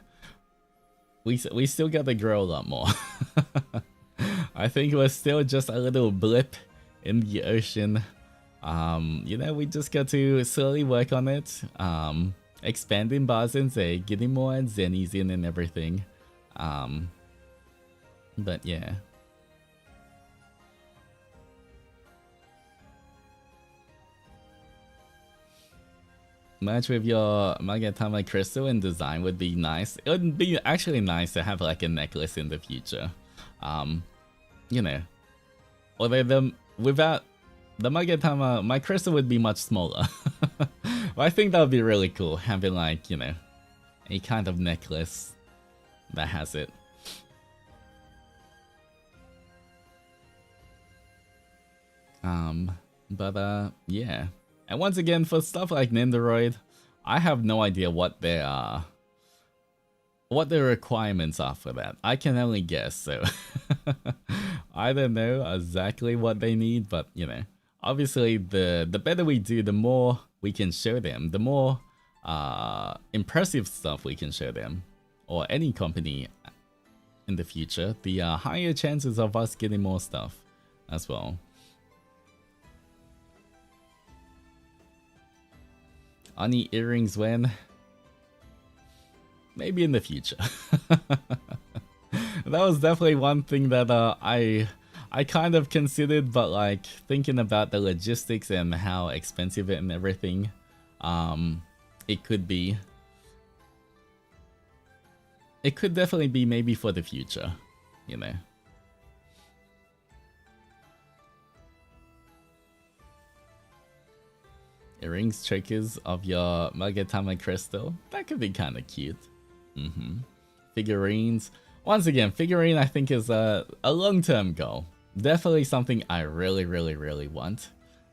we still got to grow a lot more. I think we're still just a little blip in the ocean. You know, we just got to slowly work on it. Expanding bars and say, getting more zennies in and everything. But yeah. Match with your Magatama crystal and design would be nice. It would be actually nice to have like a necklace in the future. You know, although without the Magatama, my crystal would be much smaller. But I think that would be really cool, having like, you know, a kind of necklace that has it. Yeah. And once again, for stuff like Nendoroid, I have no idea what their requirements are for that. I can only guess, so I don't know exactly what they need, but you know, obviously the better we do, the more we can show them, the more impressive stuff we can show them, or any company in the future, the higher chances of us getting more stuff as well. Oni earrings when? Maybe in the future. That was definitely one thing that I kind of considered, but like thinking about the logistics and how expensive it and everything, it could be. It could definitely be maybe for the future, you know. Earrings triggers of your Magatama crystal. That could be kind of cute. Figurines. Once again, figurine I think is a long-term goal. Definitely something I really want.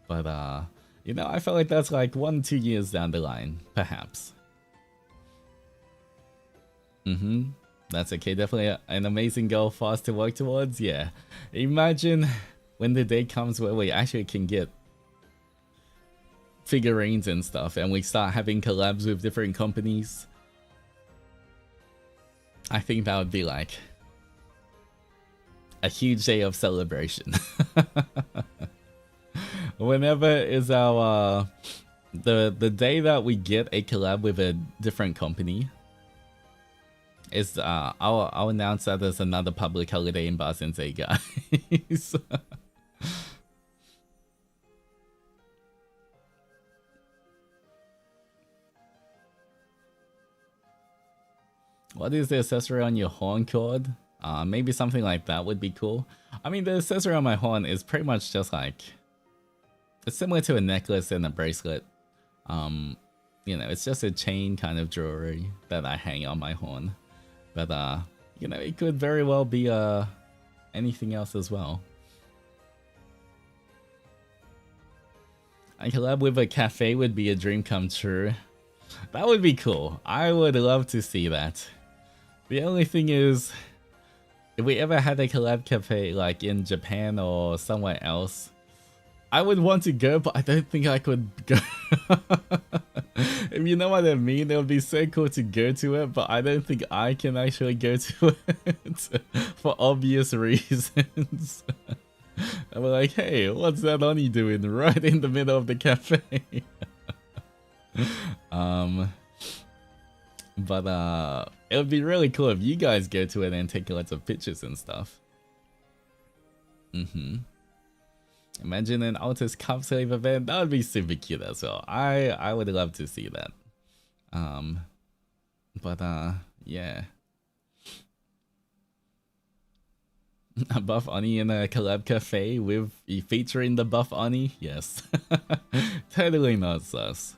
But you know, I feel like that's like 1-2 years down the line, perhaps. That's okay. Definitely an amazing goal for us to work towards. Yeah. Imagine when the day comes where we actually can get figurines and stuff, and we start having collabs with different companies. I think that would be like a huge day of celebration. Whenever is our the day that we get a collab with a different company, is I'll announce that there's another public holiday in Bar Sensei, guys. What is the accessory on your horn cord? Maybe something like that would be cool. I mean, the accessory on my horn is pretty much just like, it's similar to a necklace and a bracelet. You know, it's just a chain kind of jewelry that I hang on my horn. But you know, it could very well be anything else as well. A collab with a cafe would be a dream come true. That would be cool. I would love to see that. The only thing is, if we ever had a collab cafe like in Japan or somewhere else, I would want to go, but I don't think I could go. If you know what I mean, it would be so cool to go to it, but I don't think I can actually go to it for obvious reasons. I'm like, hey, what's that Oni doing right in the middle of the cafe? But it would be really cool if you guys go to it and take lots of pictures and stuff. Imagine an Altus Cup Slave event. That would be super cute as well. I would love to see that. Yeah. A buff Oni in a collab cafe with featuring the buff Oni? Yes. Totally not sus.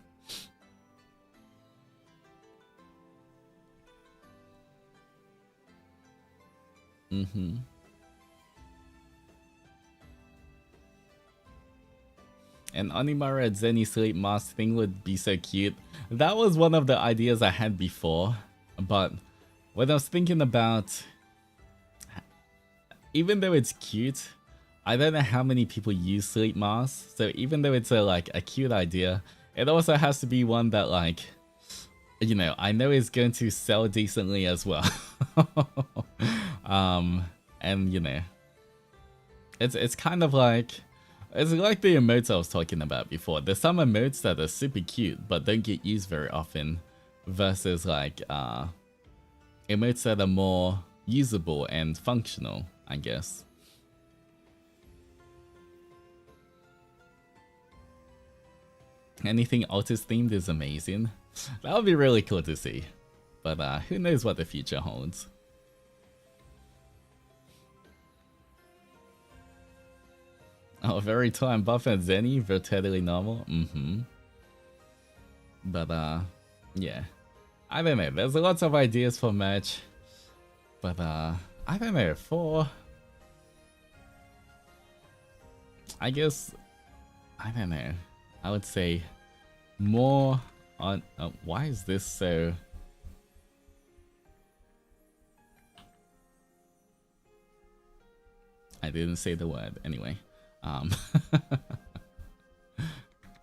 An Onimaru at Zenny sleep mask thing would be so cute. That was one of the ideas I had before, but when I was thinking about, even though it's cute, I don't know how many people use sleep masks, so even though it's like a cute idea, it also has to be one that, like, you know, I know is going to sell decently as well. And you know, It's kind of like, it's like the emotes I was talking about before. There's some emotes that are super cute but don't get used very often, versus like emotes that are more usable and functional, I guess. Anything Altus themed is amazing. That would be really cool to see. But who knows what the future holds. Oh, very time buff and Zenny, but totally normal. But yeah. I don't know, there's lots of ideas for merch. But I don't know, for... I guess... I don't know. I would say more on... why is this so... I didn't say the word. Anyway.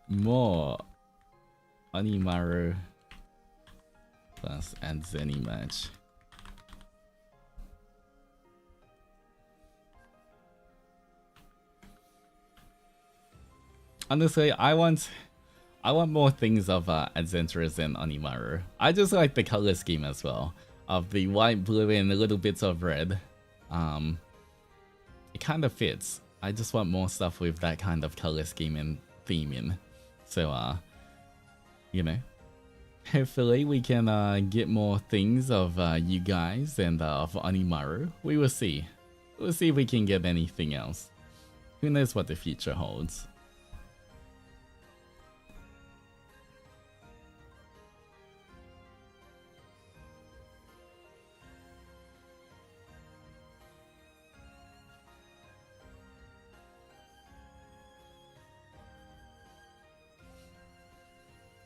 More Onimaru plus and Zenny match. Honestly, I want more things of Adventurers and Onimaru. I just like the color scheme as well, of the white, blue, and little bits of red. It kind of fits. I just want more stuff with that kind of color scheme and theming. So, you know, hopefully we can get more things of you guys and of Onimaru. We will see. We'll see if we can get anything else. Who knows what the future holds.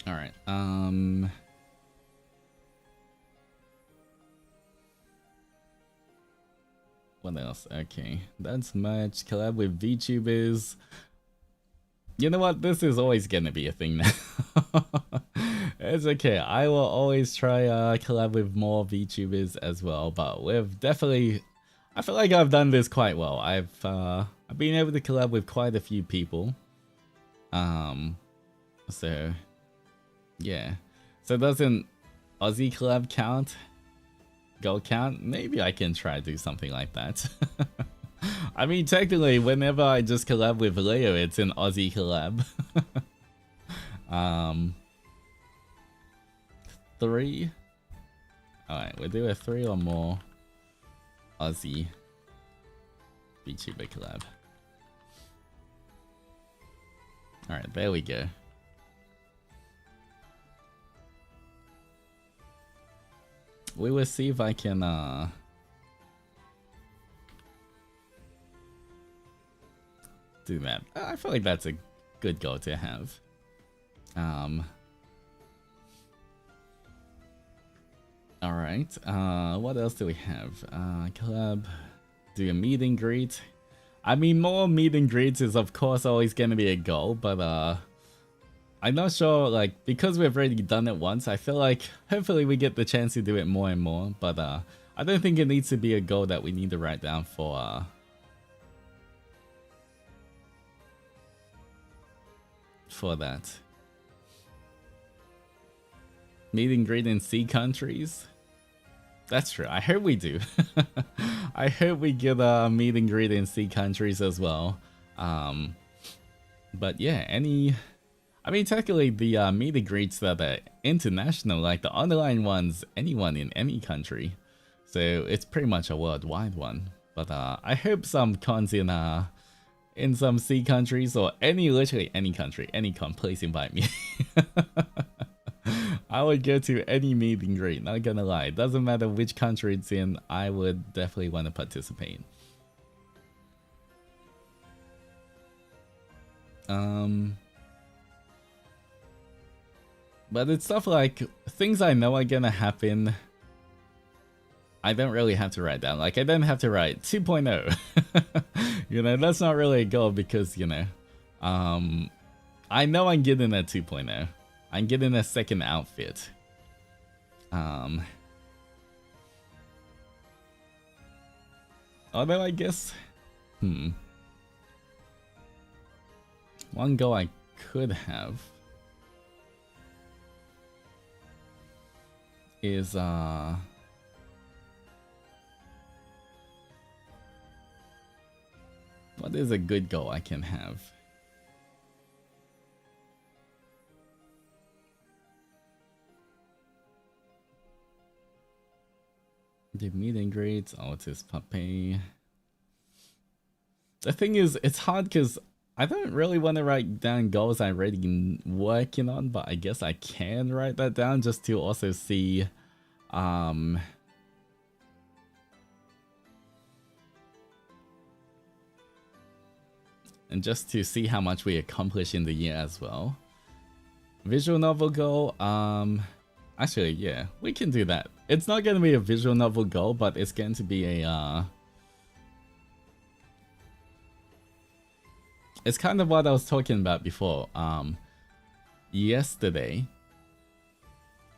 Alright, what else? Okay, that's much. Collab with VTubers. You know what? This is always gonna be a thing now. It's okay. I will always try collab with more VTubers as well, but we've definitely... I feel like I've done this quite well. I've been able to collab with quite a few people. So... yeah. So doesn't Aussie collab count? Gold count? Maybe I can try to do something like that. I mean, technically, whenever I just collab with Leo, it's an Aussie collab. 3? Alright, we'll do a 3 or more Aussie VTuber collab. Alright, there we go. We will see if I can do that. I feel like that's a good goal to have. Alright, what else do we have? Collab, do a meet and greet. I mean, more meet and greets is of course always gonna be a goal, but I'm not sure, like, because we've already done it once, I feel like hopefully we get the chance to do it more and more, but I don't think it needs to be a goal that we need to write down for that. Meet and greet in C countries? That's true, I hope we do. I hope we get a meet and greet in C countries as well. But yeah, I mean, technically, the meet and greets that are international, like the online ones, anyone in any country. So it's pretty much a worldwide one. But I hope some cons in some C countries or literally any country, any con, please invite me. I would go to any meet and greet, not gonna lie. Doesn't matter which country it's in, I would definitely want to participate. But it's stuff like things I know are gonna happen. I don't really have to write down. Like, I don't have to write 2.0. You know, that's not really a goal because, you know, I know I'm getting a 2.0. I'm getting a second outfit. Although I guess, One goal I could have is what is a good goal I can have? The meet and greets, Altus Pape. The thing is, it's hard because I don't really want to write down goals I'm already working on, but I guess I can write that down just to also see and just to see how much we accomplish in the year as well. Visual novel goal, actually, yeah, we can do that. It's not going to be a visual novel goal, but it's going to be a it's kind of what I was talking about before, yesterday,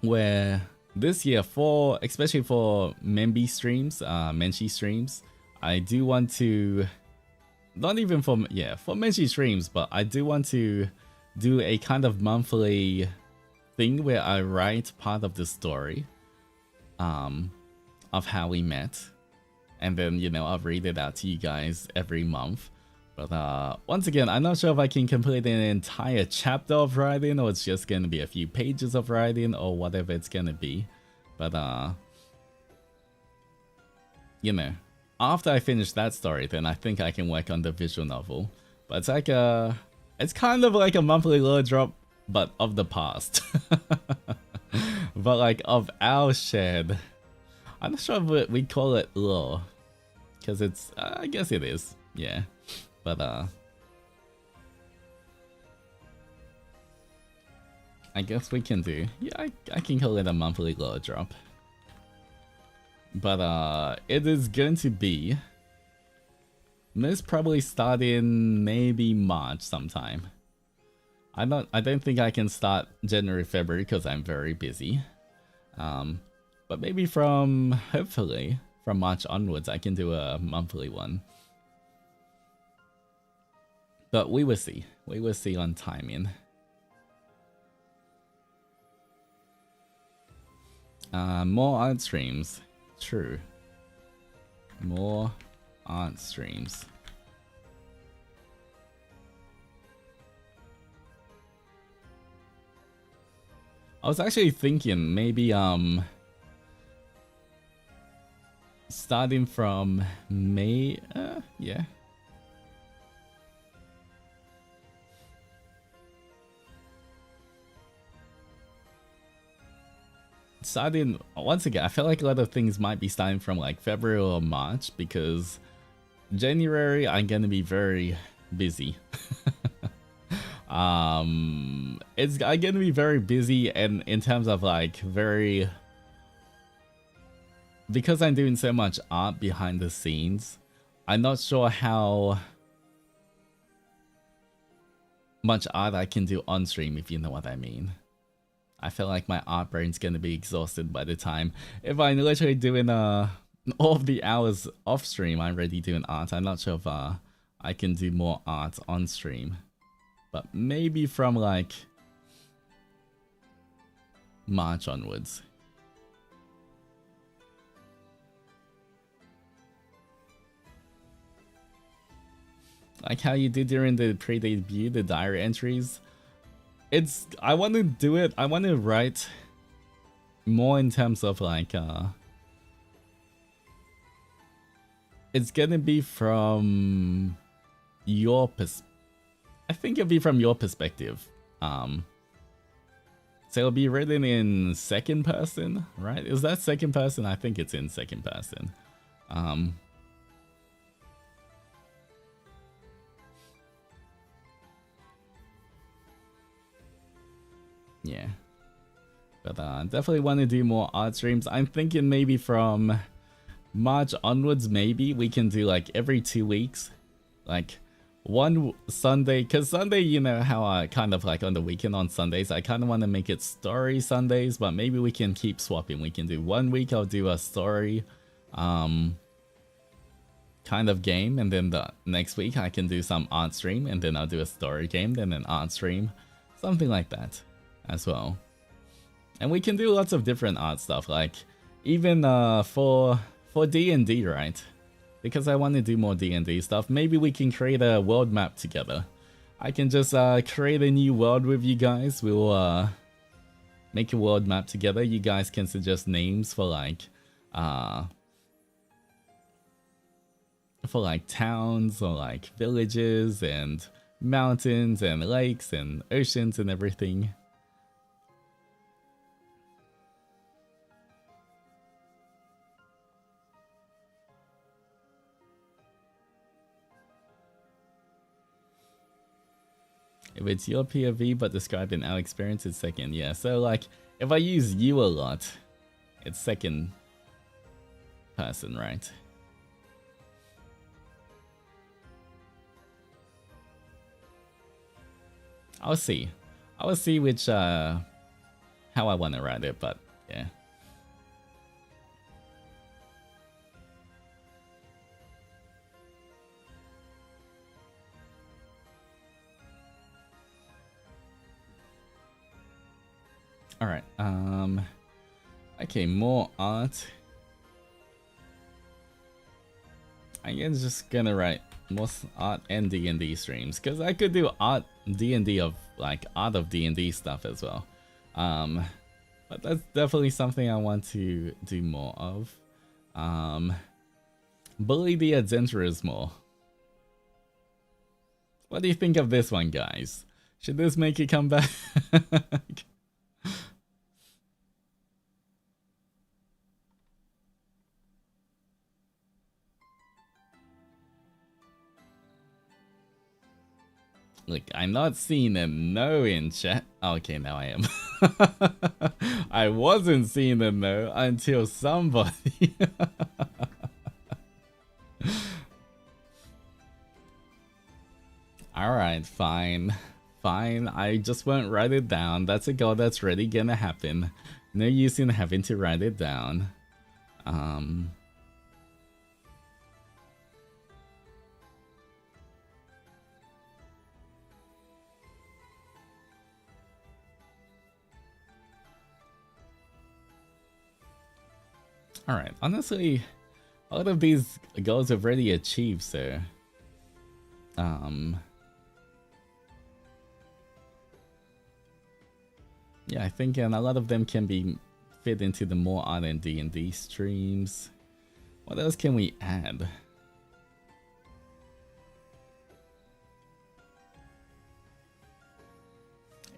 where this year, especially for Menshi streams, I do want to, not even for Menshi streams, but I do want to do a kind of monthly thing where I write part of the story of how we met, and then, you know, I'll read it out to you guys every month. But once again, I'm not sure if I can complete an entire chapter of writing, or it's just going to be a few pages of writing, or whatever it's going to be. But you know, after I finish that story, then I think I can work on the visual novel. But it's like it's kind of like a monthly lore drop, but of the past. But like of our shared, I'm not sure if we call it lore, because it's I guess it is, yeah. But I guess we can do, yeah, I can call it a monthly lore drop. But it is going to be most probably starting maybe March sometime. I don't think I can start January, February because I'm very busy. But maybe hopefully from March onwards I can do a monthly one. But we will see. We will see on timing. More art streams. True. More art streams. I was actually thinking maybe starting from May, yeah. Starting, once again, I feel like a lot of things might be starting from like February or March, because January I'm gonna be very busy. I'm gonna be very busy, and in terms of like because I'm doing so much art behind the scenes, I'm not sure how much art I can do on stream, if you know what I mean. I feel like my art brain's gonna be exhausted by the time if I'm literally doing all of the hours off stream. I'm already doing art. I'm not sure if I can do more art on stream, but maybe from like March onwards. Like how you did during the pre-debut, the diary entries. I want to do it, I want to write more in terms of like, it's gonna be from your I think it'll be from your perspective. So it'll be written in second person, right? Is that second person? I think it's in second person. Yeah, but definitely want to do more art streams. I'm thinking maybe from March onwards, maybe we can do like every 2 weeks, like one Sunday, because Sunday, you know how I kind of like on the weekend on Sundays, I kind of want to make it story Sundays, but maybe we can keep swapping. We can do 1 week I'll do a story, kind kind of game, and then the next week I can do some art stream, and then I'll do a story game, then an art stream, something like that as well. And we can do lots of different art stuff, like even for D&D, right? Because I want to do more D&D stuff, maybe we can create a world map together. I can just create a new world with you guys. We'll make a world map together. You guys can suggest names for like towns or like villages and mountains and lakes and oceans and everything. If it's your POV but described in our experience, it's second. Yeah, so like if I use you a lot, it's second person, right? I'll see. I will see which how I want to write it, but yeah. All right. Okay, more art. I guess just gonna write more art and D&D streams, because I could do art D&D of like art of D&D stuff as well. But that's definitely something I want to do more of. Bully the adventurers more. What do you think of this one, guys? Should this make it come back? Look, I'm not seeing a no in chat. Okay, now I am. I wasn't seeing a no until somebody. Alright, fine. Fine, I just won't write it down. That's a goal that's really gonna happen. No use in having to write it down. Alright, honestly, a lot of these goals have already achieved, so... yeah, I think a lot of them can be fit into the more art and D&D streams. What else can we add?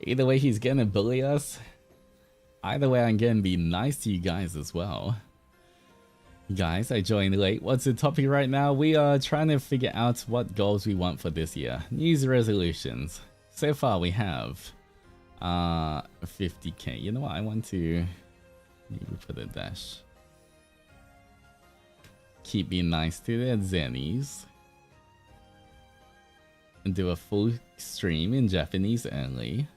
Either way, he's gonna bully us. Either way, I'm gonna be nice to you guys as well. Guys, I joined late. What's the topic right now? We are trying to figure out what goals we want for this year. New Year's resolutions. So far we have 50k. You know what? I want to maybe put a dash. Keep being nice to the Zennies. And do a full stream in Japanese only.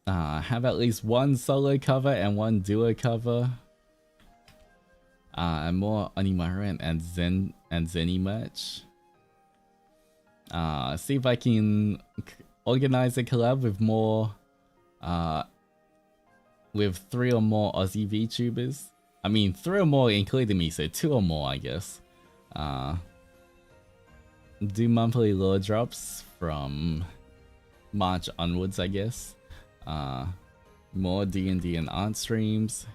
Have at least one solo cover and one duo cover. And more Onimaru and Zenny merch. See if I can organize a collab with more, with 3 or more Aussie VTubers. I mean, 3 or more including me, so 2 or more, I guess. Do monthly lore drops from March onwards, I guess. More D&D and art streams.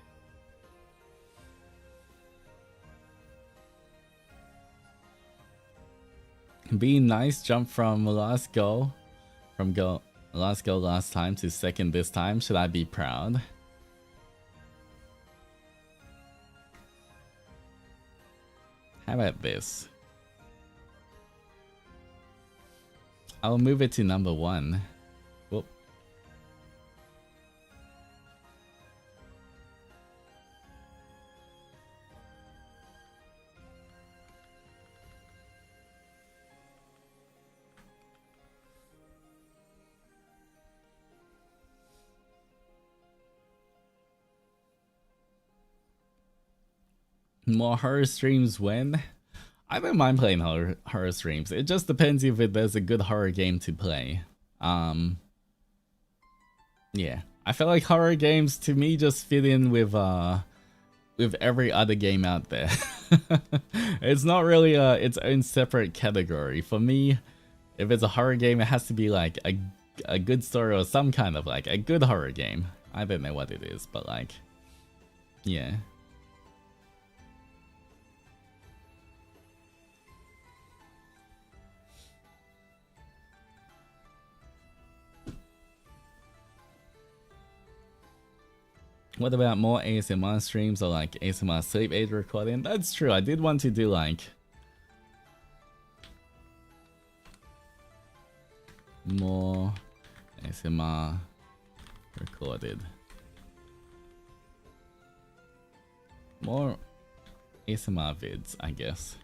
Being nice, jump from last goal last time to second this time. Should I be proud? How about this? I'll move it to number 1. Whoop. More horror streams when? I don't mind playing horror streams. It just depends if there's a good horror game to play. Yeah. I feel like horror games to me just fit in with every other game out there. It's not really its own separate category. For me, if it's a horror game, it has to be like a good story or some kind of like a good horror game. I don't know what it is, but like, yeah. What about more ASMR streams or like ASMR sleep aid recording? That's true, I did want to do like more ASMR recorded. More ASMR vids, I guess.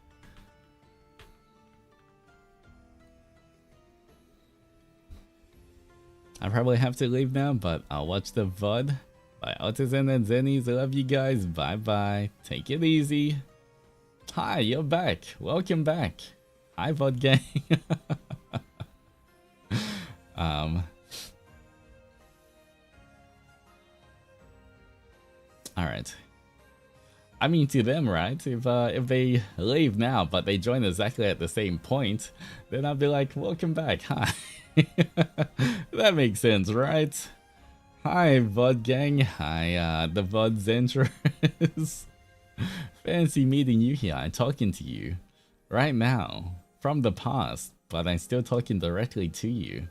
I probably have to leave now, but I'll watch the VOD. By Altus and Zennies, I love you guys. Bye bye. Take it easy. Hi, you're back. Welcome back. Hi, VOD gang. Alright. I mean, to them, right? If they leave now, but they join exactly at the same point, then I'll be like, welcome back. Hi. That makes sense, right? Hi, VOD gang. Hi, the VOD Zentrers. Fancy meeting you here. I'm talking to you right now from the past, but I'm still talking directly to you.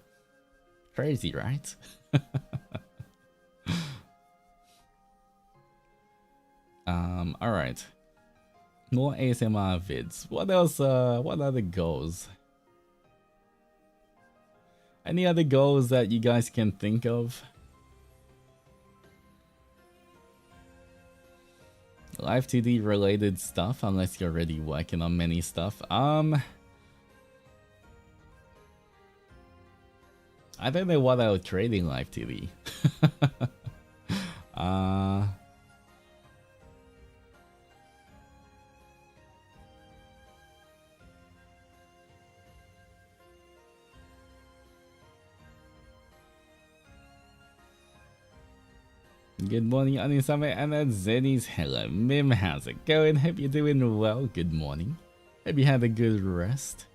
Crazy, right? Alright. More ASMR vids. What else, what other goals? Any other goals that you guys can think of? Live 2D related stuff, unless you're already working on many stuff. I don't know what I would trade in Live 2D. Good morning, Onisame, and that's Zenny's. Hello, Mim. How's it going? Hope you're doing well. Good morning. Hope you had a good rest.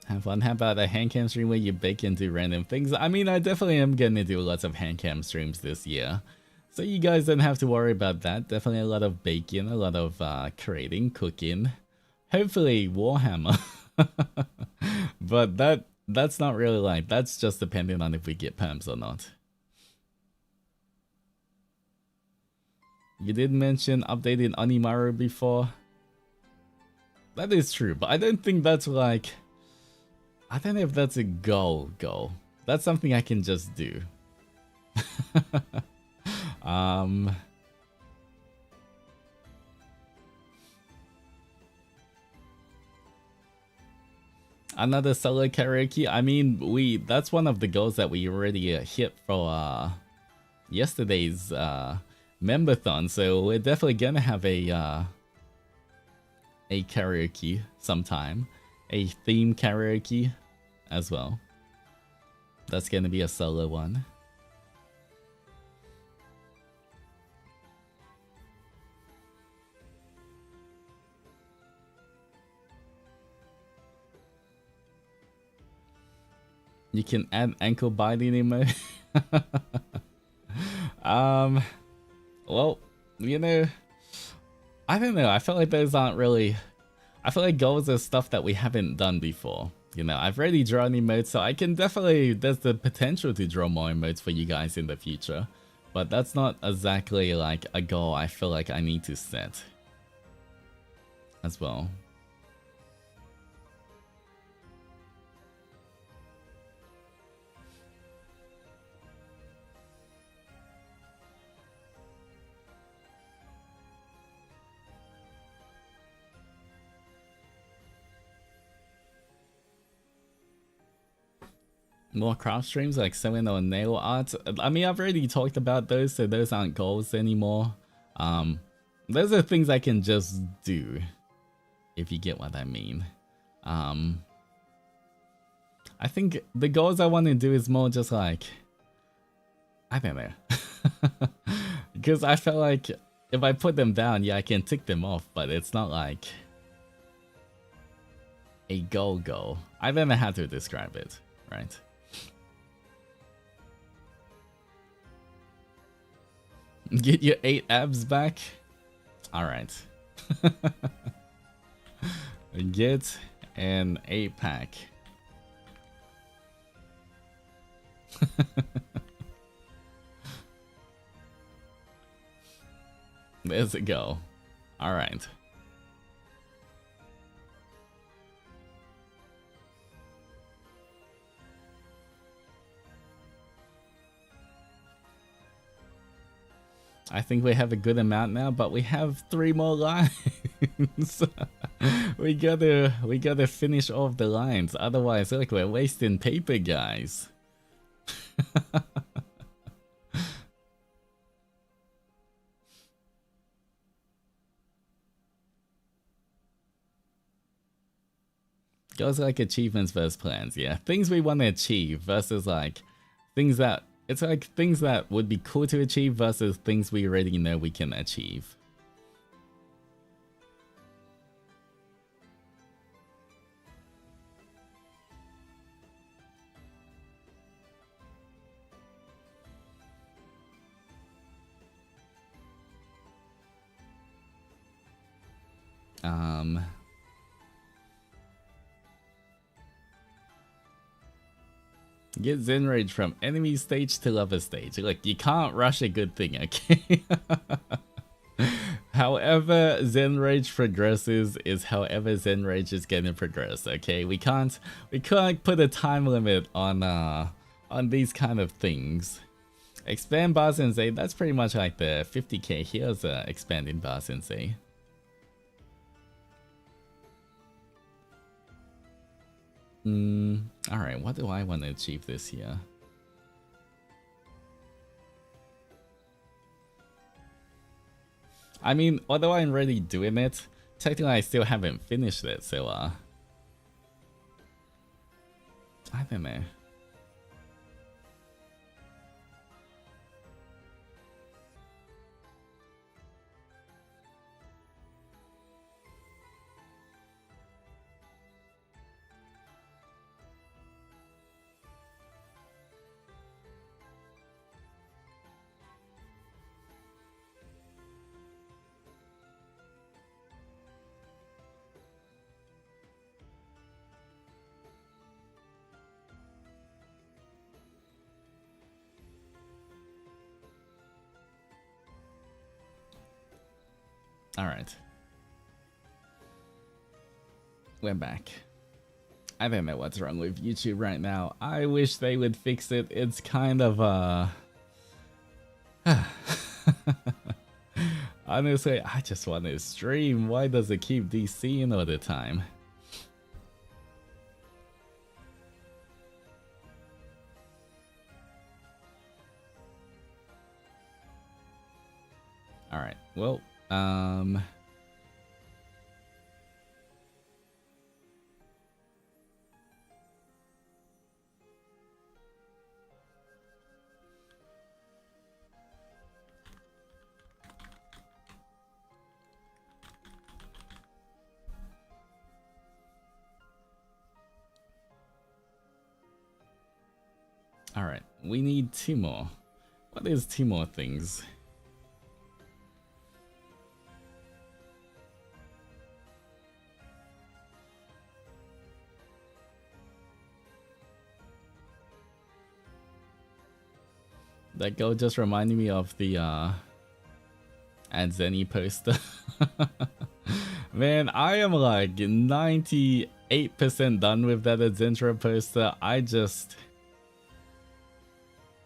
Have fun. How about a handcam stream where you bake into random things? I mean, I definitely am going to do lots of handcam streams this year. So you guys don't have to worry about that. Definitely a lot of baking, a lot of creating, cooking. Hopefully Warhammer. But that's not really like, that's just depending on if we get perms or not. You did mention updating Onimaru before. That is true, but I don't think that's like, I don't know if that's a goal. That's something I can just do. Another solo karaoke. I mean, that's one of the goals that we already hit for yesterday's memberthon. So we're definitely gonna have a karaoke sometime, a theme karaoke as well. That's gonna be a solo one. You can add ankle biting emoji. Well, you know, I don't know. I feel like those aren't really. I feel like goals are stuff that we haven't done before. You know, I've already drawn emotes, so I can definitely. There's the potential to draw more emotes for you guys in the future, but that's not exactly like a goal I feel like I need to set as well. More craft streams like sewing or nail art. I mean, I've already talked about those, so those aren't goals anymore. Those are things I can just do, if you get what I mean. I think the goals I want to do is more just like, I don't know. Because I felt like if I put them down, yeah, I can tick them off, but it's not like a goal. I don't know how to describe it, right? Get your 8 abs back? Alright. Get an 8-pack. There's a go. Alright. I think we have a good amount now, but we have 3 more lines. we gotta finish off the lines. Otherwise, look, we're wasting paper, guys. Goes like achievements versus plans, yeah. Things we want to achieve versus like things that it's like things that would be cool to achieve versus things we already know we can achieve. Get Zen Rage from enemy stage to lover stage. Look, you can't rush a good thing, okay? However Zen Rage progresses is however Zen Rage is gonna progress, okay? We can't put a time limit on these kind of things. Expand Bar Sensei, that's pretty much like the 50k. Here's expanding Bar Sensei. Alright, what do I want to achieve this year? I mean, although I'm already doing it, technically I still haven't finished it, so I don't know. Alright. We're back. I don't know what's wrong with YouTube right now. I wish they would fix it. It's kind of honestly, I just want to stream. Why does it keep DCing all the time? Alright, well, alright, we need 2 more. What is 2 more things? That girl just reminded me of the Zenny poster. Man, I am like 98% done with that Zentra poster. I just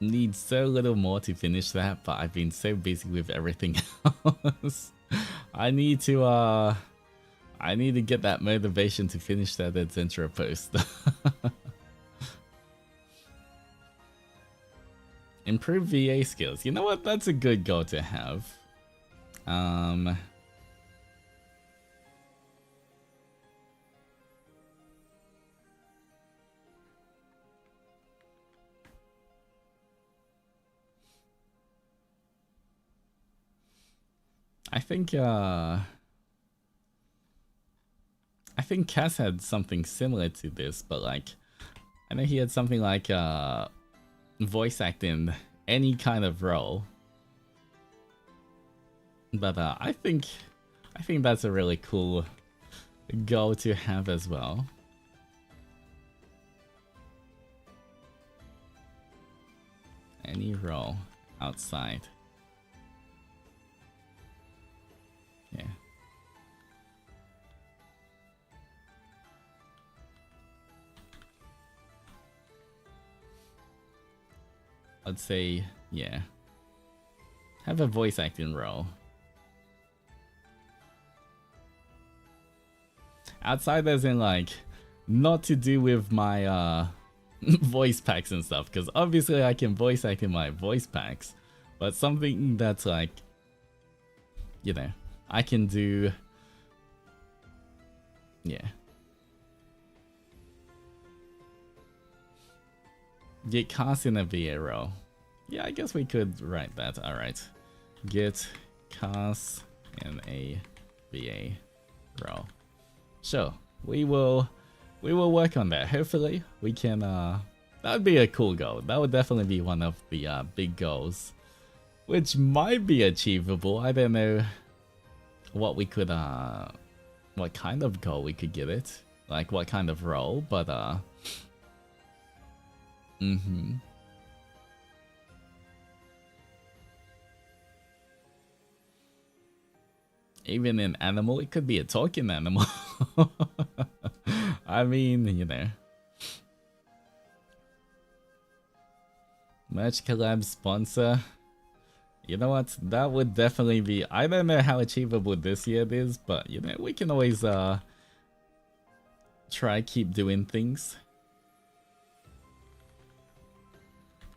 need so little more to finish that, but I've been so busy with everything else. I need to get that motivation to finish that Zentra poster. Improve VA skills. You know what? That's a good goal to have. I think Cass had something similar to this, but like, I know he had something like voice acting any kind of role. But I think that's a really cool goal to have as well. Any role outside. Yeah. I'd say, yeah. Have a voice acting role. Outside as in like, not to do with my voice packs and stuff, because obviously I can voice act in my voice packs, but something that's like, you know, I can do, yeah. Get cast in a VA role. Yeah, I guess we could write that. Alright. Get cast in a VA role. Sure. We will work on that. Hopefully we can that would be a cool goal. That would definitely be one of the big goals, which might be achievable. I don't know what we could what kind of goal we could give it. Like what kind of role, but even in animal, it could be a talking animal. I mean, you know. Merch collab sponsor. You know what? That would definitely be. I don't know how achievable this year it is, but you know, we can always try keep doing things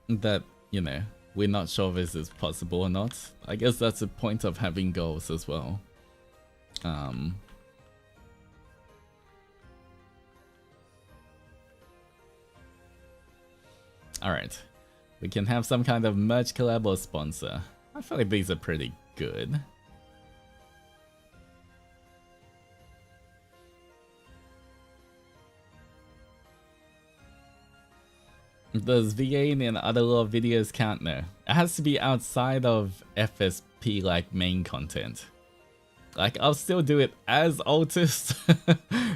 that, you know, we're not sure if this is possible or not. I guess that's the point of having goals as well. Alright. We can have some kind of merch collab or sponsor. I feel like these are pretty good. Does VA and other little videos count? No. It has to be outside of FSP like main content. Like, I'll still do it as Altus,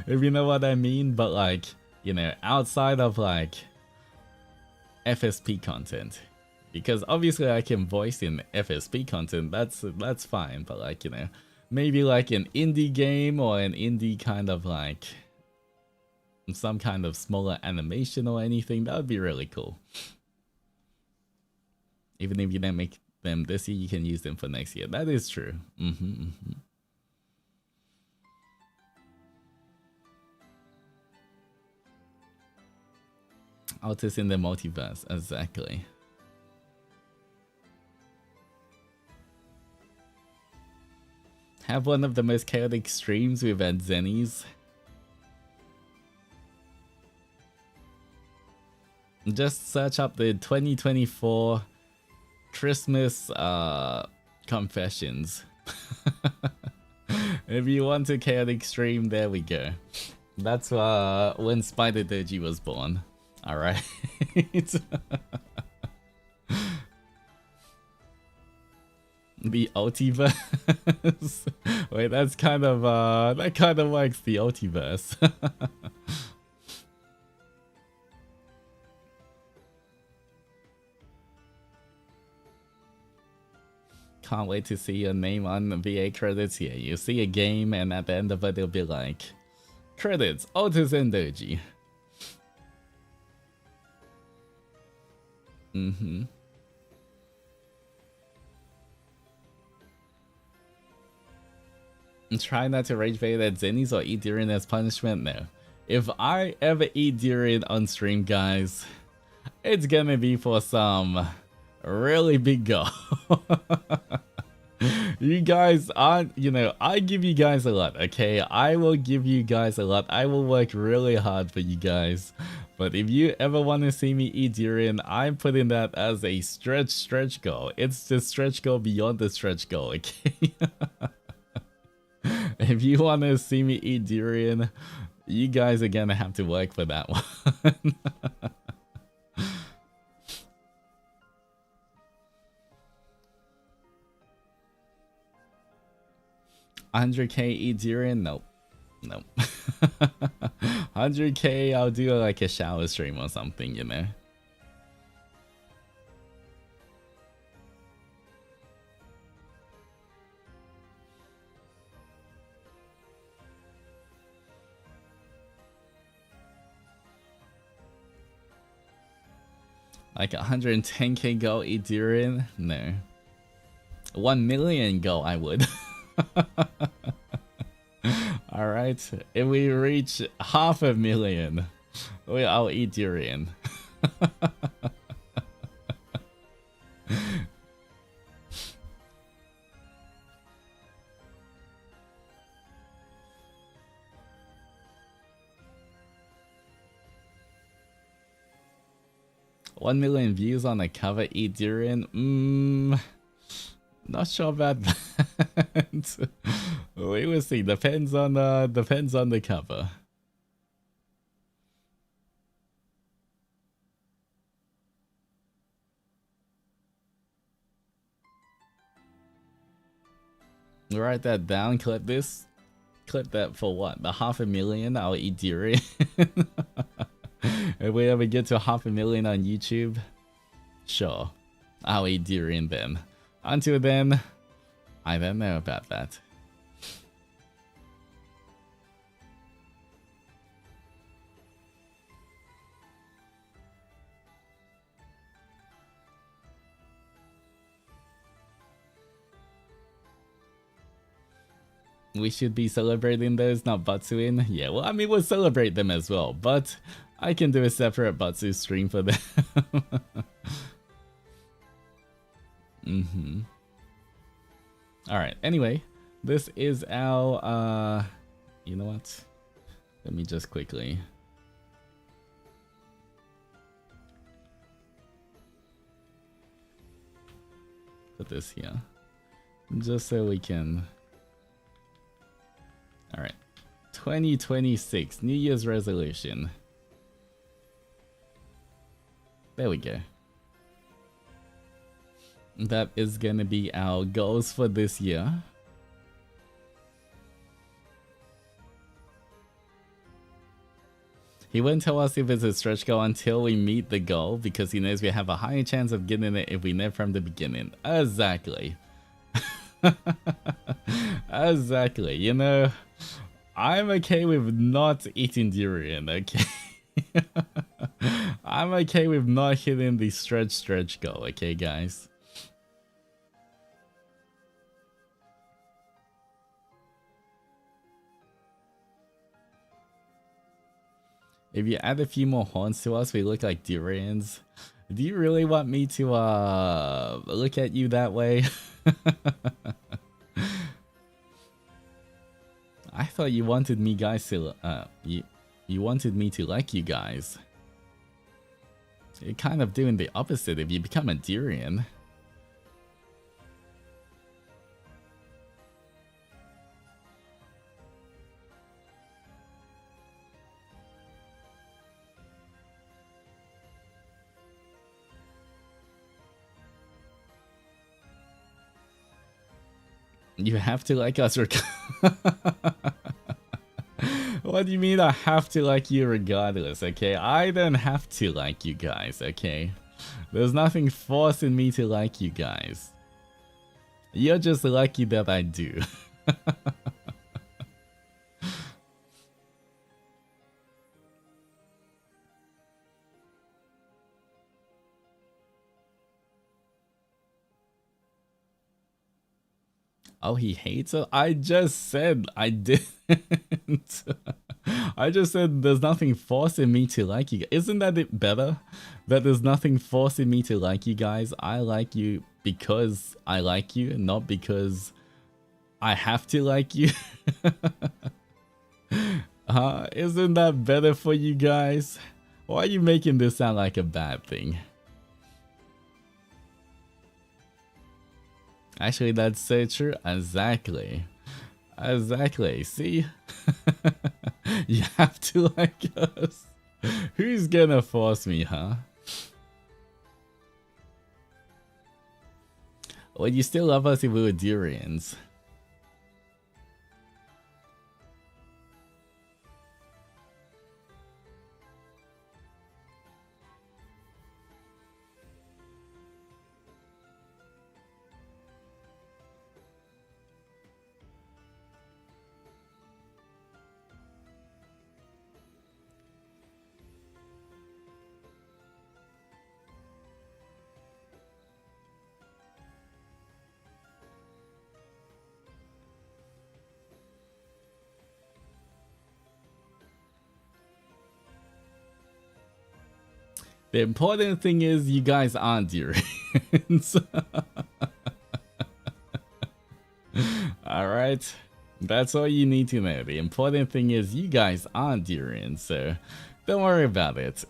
if you know what I mean, but like, you know, outside of like FSP content. Because obviously I can voice in FSP content, that's fine, but like, you know, maybe like an indie game or an indie kind of like some kind of smaller animation or anything, that would be really cool. Even if you don't make them this year, you can use them for next year. That is true. Altus in the multiverse, exactly. Have one of the most chaotic streams with Zennies. Just search up the 2024 Christmas confessions. If you want a chaotic stream, there we go. That's when Zendoji was born. Alright. The Ultiverse. Wait, that's kind of that kind of likes the Ultiverse. Can't wait to see your name on the VA credits here. You see a game and at the end of it it'll be like credits, Altus Zendoji. Try not to rage bait at Zennies or eat durian as punishment? No. If I ever eat durian on stream, guys, it's gonna be for some Really big goal. You guys aren't, you know, I give you guys a lot, okay? I will give you guys a lot. I will work really hard for you guys. But if you ever want to see me eat durian, I'm putting that as a stretch goal. It's the stretch goal beyond the stretch goal, okay? If you want to see me eat durian, you guys are gonna have to work for that one. 100k eat durian? Nope. Nope. 100k, I'll do like a shower stream or something, you know? Like 110k go eat durian? No. 1 million go, I would. Alright, if we reach 500,000, I'll eat durian. One million views on the cover, eat durian? Not sure about that. We will see. Depends on the cover. Write that down. Clip this. Clip that for what? The 500,000. I'll eat durian. If we ever get to 500,000 on YouTube, sure, I'll eat durian then. Until then, I don't know about that. We should be celebrating those, not Batsuin. Yeah, well, I mean, we'll celebrate them as well, but I can do a separate Batsu stream for them. Alright, anyway, this is our, you know what? Let me just quickly... put this here. Just so we can... Alright. 2026, New Year's resolution. There we go. That is gonna be our goals for this year. He won't tell us if it's a stretch goal until we meet the goal because he knows we have a higher chance of getting it if we know from the beginning. Exactly. Exactly. You know, I'm okay with not eating durian, okay? I'm okay with not hitting the stretch goal, okay, guys? If you add a few more horns to us, we look like durians. Do you really want me to look at you that way? I thought you wanted me guys to you wanted me to like you guys. You're kind of doing the opposite if you become a durian. You have to like us What do you mean I have to like you regardless, okay? I don't have to like you guys, okay? There's nothing forcing me to like you guys. You're just lucky that I do. Oh, he hates her? I just said I didn't. I just said there's nothing forcing me to like you. Isn't that it better? That there's nothing forcing me to like you guys. I like you because I like you, not because I have to like you. Isn't that better for you guys? Why are you making this sound like a bad thing? Actually, that's so true. Exactly. Exactly. See? You have to like us. Who's gonna force me, huh? Would you still love us if we were durians? The important thing is you guys aren't durians. Alright? That's all you need to know. The important thing is you guys aren't durians, so don't worry about it.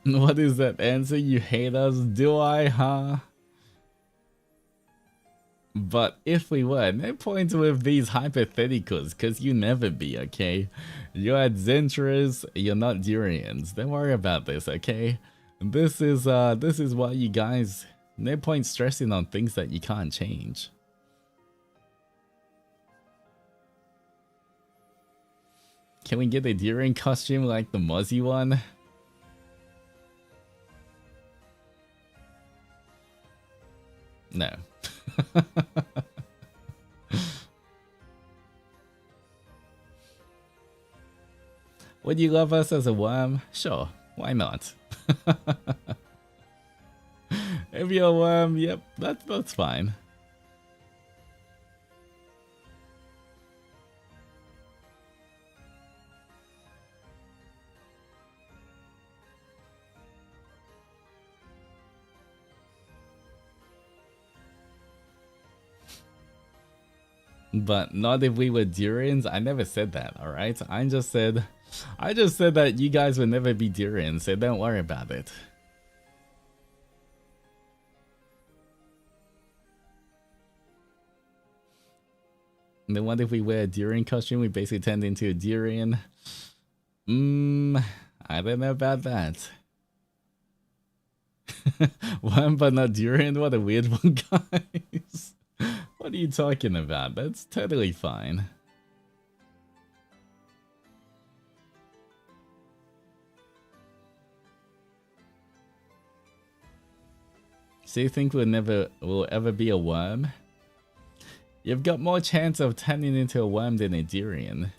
What is that answer? You hate us? Do I, huh? But if we were, no point with these hypotheticals, because you never be, okay? You're adventurers, you're not durians. Don't worry about this, okay? This is why you guys, no point stressing on things that you can't change. Can we get a durian costume like the Muzzy one? No. Would you love us as a worm? Sure, why not? If you're a worm, yep, that's fine. But not if we were durians. I never said that, alright? I just said that you guys would never be durians, so don't worry about it. And then what if we wear a durian costume? We basically turned into a durian. I don't know about that. Worm but not durian? What a weird one, guys. What are you talking about? That's totally fine. So you think we'll ever be a worm? You've got more chance of turning into a worm than a durian.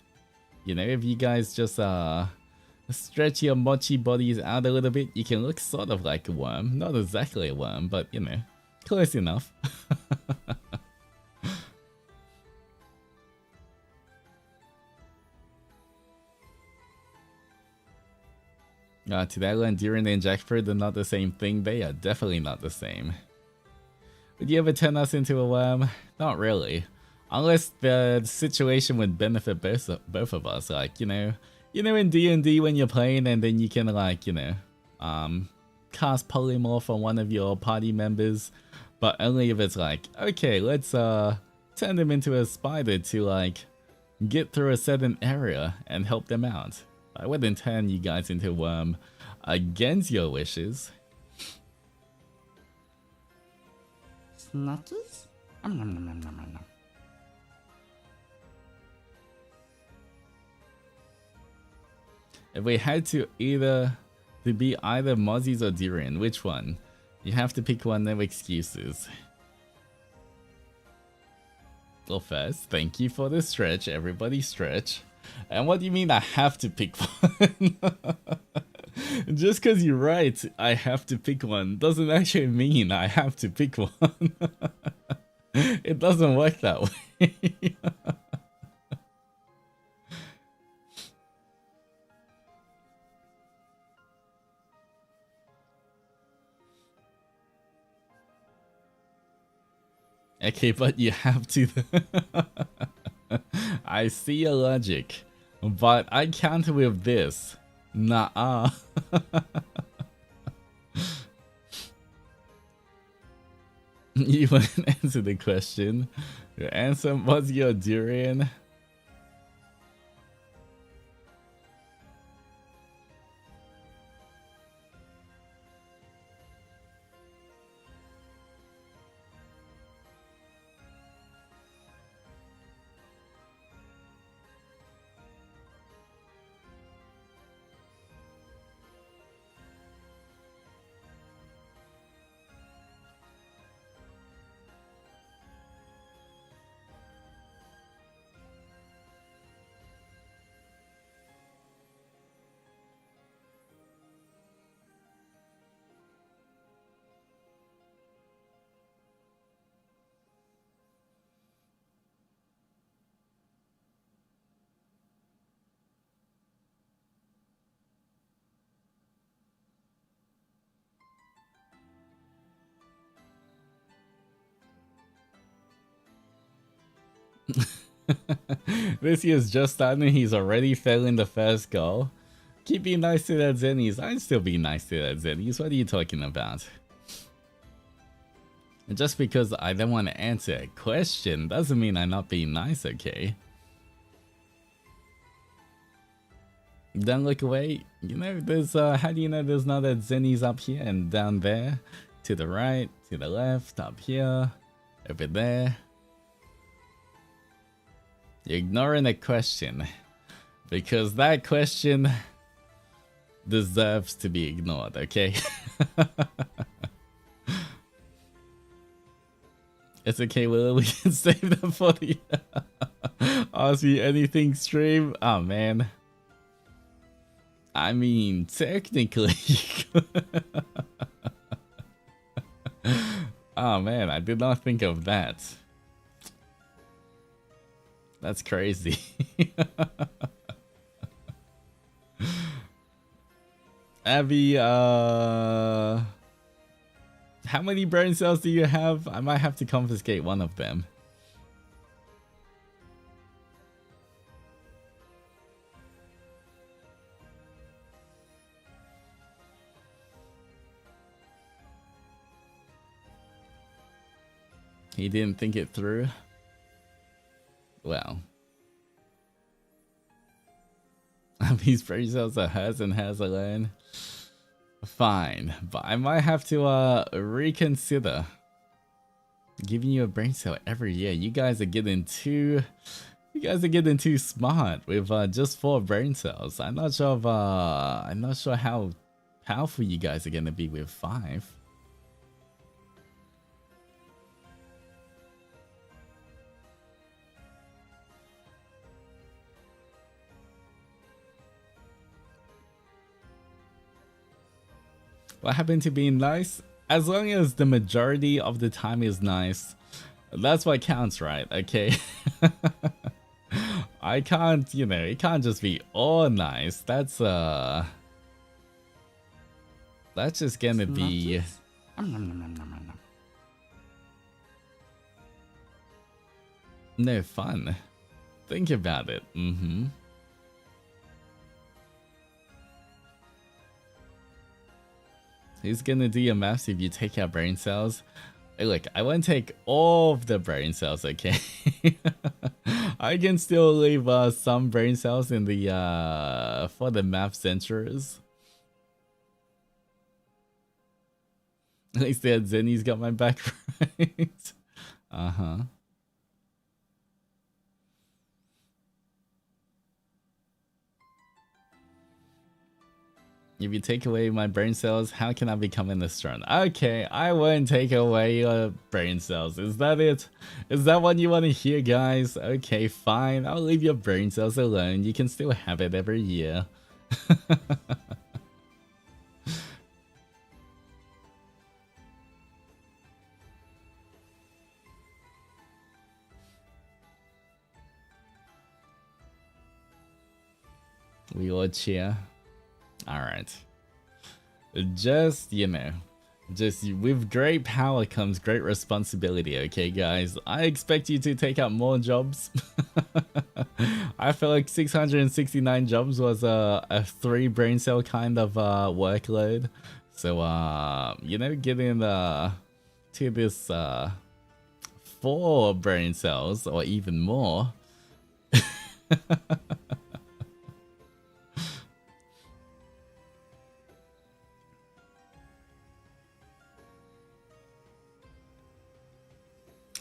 You know, if you guys just stretch your mochi bodies out a little bit, you can look sort of like a worm. Not exactly a worm, but you know, close enough. Today I learned durian and jackfruit are not the same thing. They are definitely not the same. Would you ever turn us into a worm? Not really. Unless the situation would benefit both of us. Like, you know in D&D when you're playing and then you can like, cast polymorph on one of your party members. But only if it's like, okay, let's turn them into a spider to like get through a certain area and help them out. I wouldn't turn you guys into a worm against your wishes. Snatches? If we had to be either mozzies or durian, which one? You have to pick one, no excuses. Well, first, thank you for the stretch. Everybody stretch. And what do you mean I have to pick one? Just because you're right, I have to pick one, doesn't actually mean I have to pick one. It doesn't work that way. Okay, but you have to. I see your logic, but I can't with this. Nah. You wouldn't answer the question. Your answer was your durian. This year's just starting, he's already failing the first goal. Keep being nice to that Zennies. I'd still be nice to that Zennies. What are you talking about? And just because I don't want to answer a question doesn't mean I'm not being nice, okay? Don't look away. You know, there's how do you know there's not a Zennies up here and down there? To the right, to the left, up here, over there. You're ignoring a question. Because that question deserves to be ignored, okay? It's okay, Willow, we can save that for the Ask Me Anything stream. Oh man. I mean, technically. Oh man, I did not think of that. That's crazy. Abby, how many brain cells do you have? I might have to confiscate one of them. He didn't think it through. Well. These brain cells are hers and hers alone. Fine, but I might have to reconsider giving you a brain cell every year. You guys are getting too smart with just 4 brain cells. I'm not sure how powerful you guys are gonna be with 5. What happened to being nice? As long as the majority of the time is nice, that's what counts, right? Okay. I can't, you know, it can't just be all nice. That's just gonna be no fun. Think about it. Who's gonna do your maths if you take out brain cells? Hey, look, I won't take all of the brain cells, okay? I can still leave some brain cells in the for the math centers. At least that Zenny's got my back right. Uh-huh. If you take away my brain cells, how can I become an astronaut? Okay, I won't take away your brain cells. Is that it? Is that what you want to hear, guys? Okay, fine. I'll leave your brain cells alone. You can still have it every year. We all cheer. Alright. Just, you know, just with great power comes great responsibility, okay, guys? I expect you to take up more jobs. I feel like 669 jobs was a 3 brain cell kind of workload. So, you know, getting to this 4 brain cells or even more.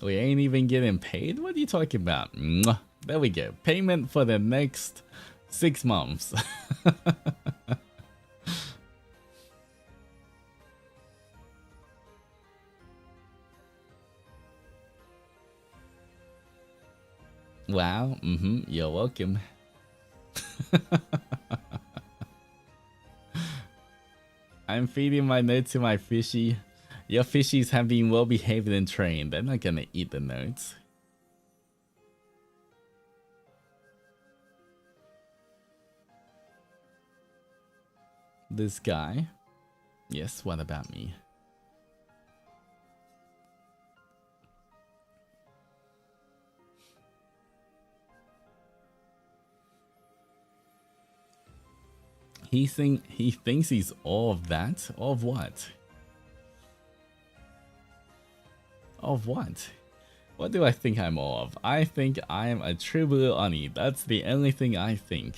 We ain't even getting paid? What are you talking about? Mwah. There we go. Payment for the next 6 months. Wow. You're welcome. I'm feeding my note to my fishy. Your fishies have been well behaved and trained. They're not gonna eat the notes. This guy? Yes, what about me? He thinks he's all of that? All of what? Of what? What do I think I'm all of? I think I am a true blue Oni. That's the only thing I think.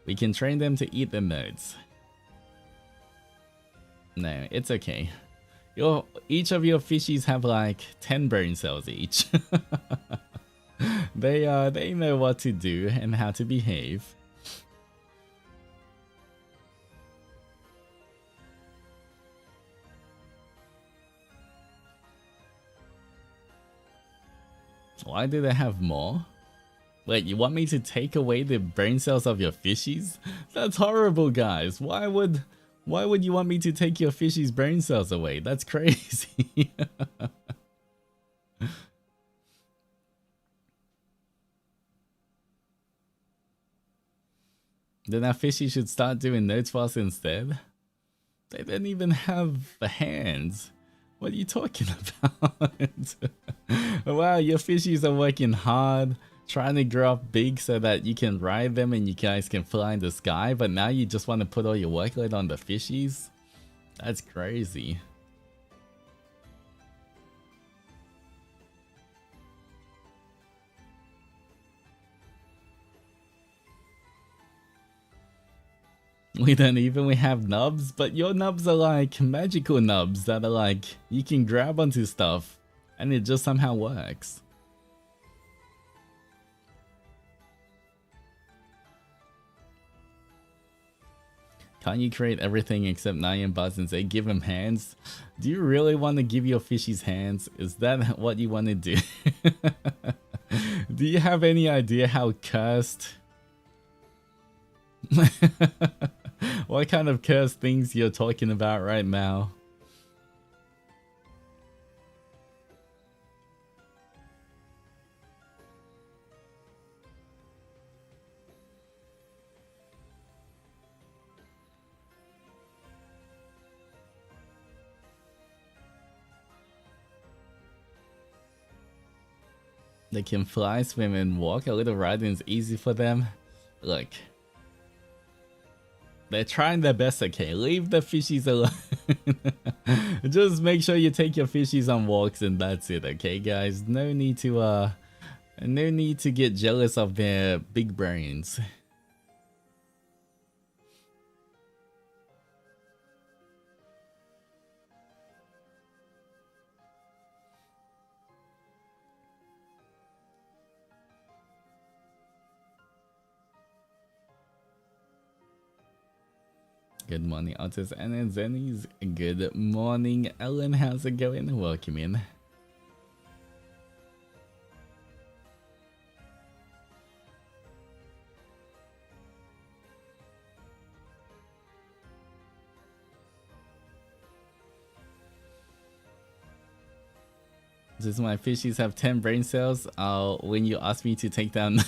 We can train them to eat the nodes. No, it's okay. Each of your fishies have like 10 brain cells each. They know what to do and how to behave. Why do they have more? Wait, you want me to take away the brain cells of your fishies? That's horrible, guys. Why would you want me to take your fishies' brain cells away? That's crazy. Then our fishy should start doing notes for us instead. They don't even have the hands. What are you talking about? Wow, your fishies are working hard, trying to grow up big so that you can ride them and you guys can fly in the sky, but now you just want to put all your workload on the fishies? That's crazy. We have nubs, but your nubs are like magical nubs that are like, you can grab onto stuff and it just somehow works. Can't you create everything except Nyan and Buzz and say give him hands? Do you really want to give your fishies hands? Is that what you want to do? Do you have any idea how cursed... What kind of cursed things you're talking about right now? They can fly, swim, and walk. A little riding is easy for them. Look. They're trying their best, okay? Leave the fishies alone. Just make sure you take your fishies on walks and that's it, okay, guys? No need to get jealous of their big brains. Good morning, Altus and Zennies. Good morning, Ellen. How's it going? Welcome in. Since my fishies have 10 brain cells, when you ask me to take down...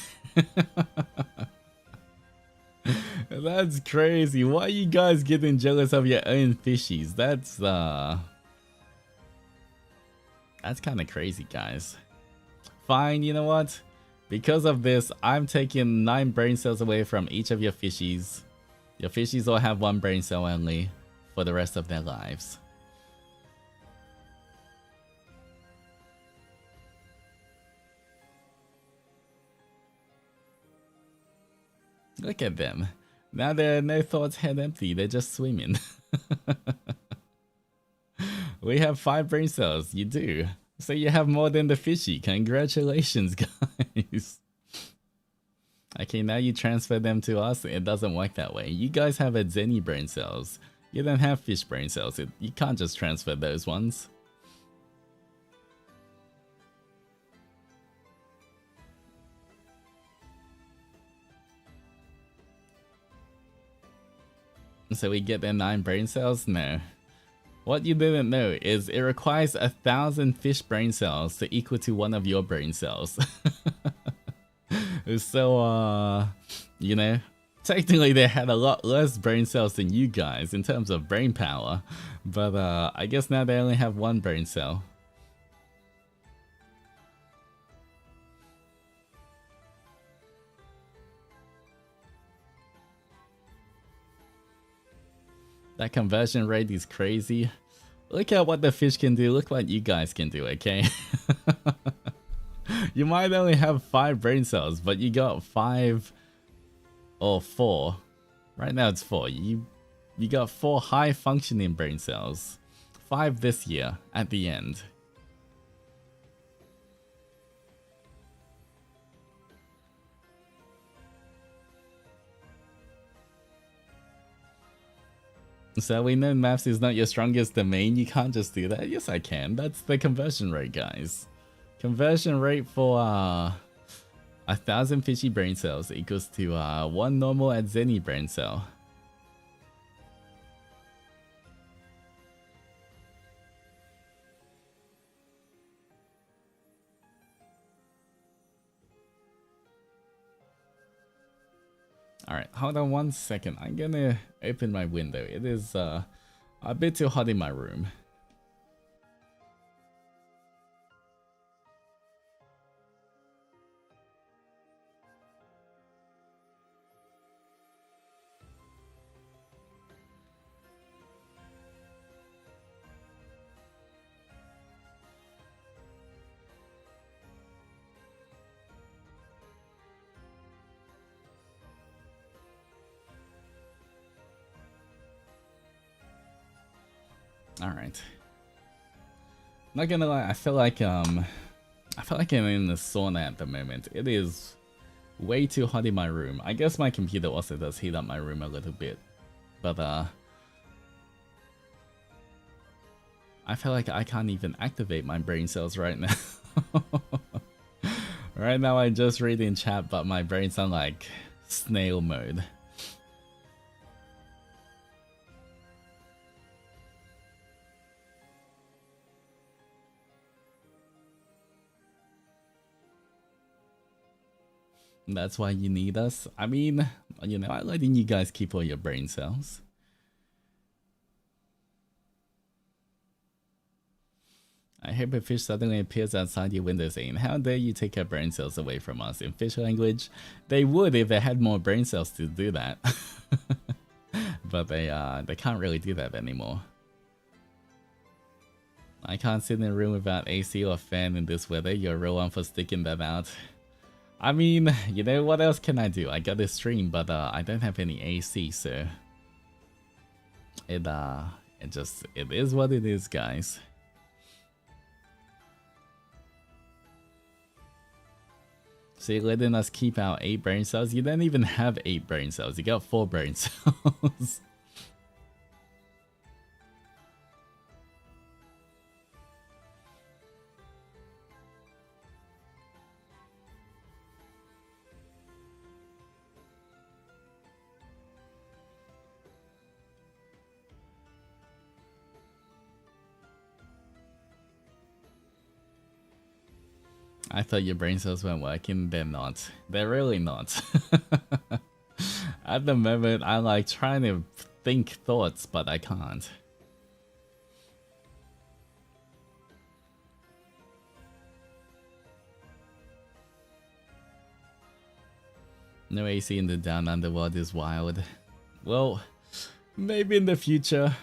That's crazy. Why are you guys getting jealous of your own fishies? That's kind of crazy, guys. Fine, you know what? Because of this, I'm taking 9 brain cells away from each of your fishies. Your fishies all have 1 brain cell only for the rest of their lives. Look at them. Now they're no thoughts, head empty. They're just swimming. We have 5 brain cells. You do. So you have more than the fishy. Congratulations, guys. Okay, now you transfer them to us. It doesn't work that way. You guys have a Zeni brain cells. You don't have fish brain cells. You can't just transfer those ones. So we get their 9 brain cells? No. What you didn't know is it requires 1,000 fish brain cells to equal to 1 of your brain cells. So, you know, technically they had a lot less brain cells than you guys in terms of brain power. But I guess now they only have 1 brain cell. That conversion rate is crazy. Look at what the fish can do. Look what you guys can do, okay? You might only have 5 brain cells, but you got 5 or 4. Right now it's 4. You got 4 high functioning brain cells. 5 this year at the end. So we know maths is not your strongest domain. You can't just do that. Yes, I can. That's the conversion rate, guys. Conversion rate for 1,000 fishy brain cells equals to 1 normal at Zeni brain cell. Alright, hold on 1 second. I'm gonna open my window. It is a bit too hot in my room. Alright. Not gonna lie, I feel like I'm in the sauna at the moment. It is way too hot in my room. I guess my computer also does heat up my room a little bit. But I feel like I can't even activate my brain cells right now. Right now I just read in chat, but my brain's on like snail mode. That's why you need us. I mean, you know, I'm letting you guys keep all your brain cells. I hope a fish suddenly appears outside your window saying, "How dare you take our brain cells away from us?" In fish language, they would if they had more brain cells to do that. But they can't really do that anymore. I can't sit in a room without AC or fan in this weather. You're a real one for sticking that out. I mean, you know, what else can I do? I got a stream, but I don't have any AC, so it is what it is, guys. So you're letting us keep our 8 brain cells? You don't even have 8 brain cells. You got 4 brain cells. I thought your brain cells weren't working. They're not. They're really not. At the moment, I'm like trying to think thoughts, but I can't. No AC in the down underworld is wild. Well, maybe in the future,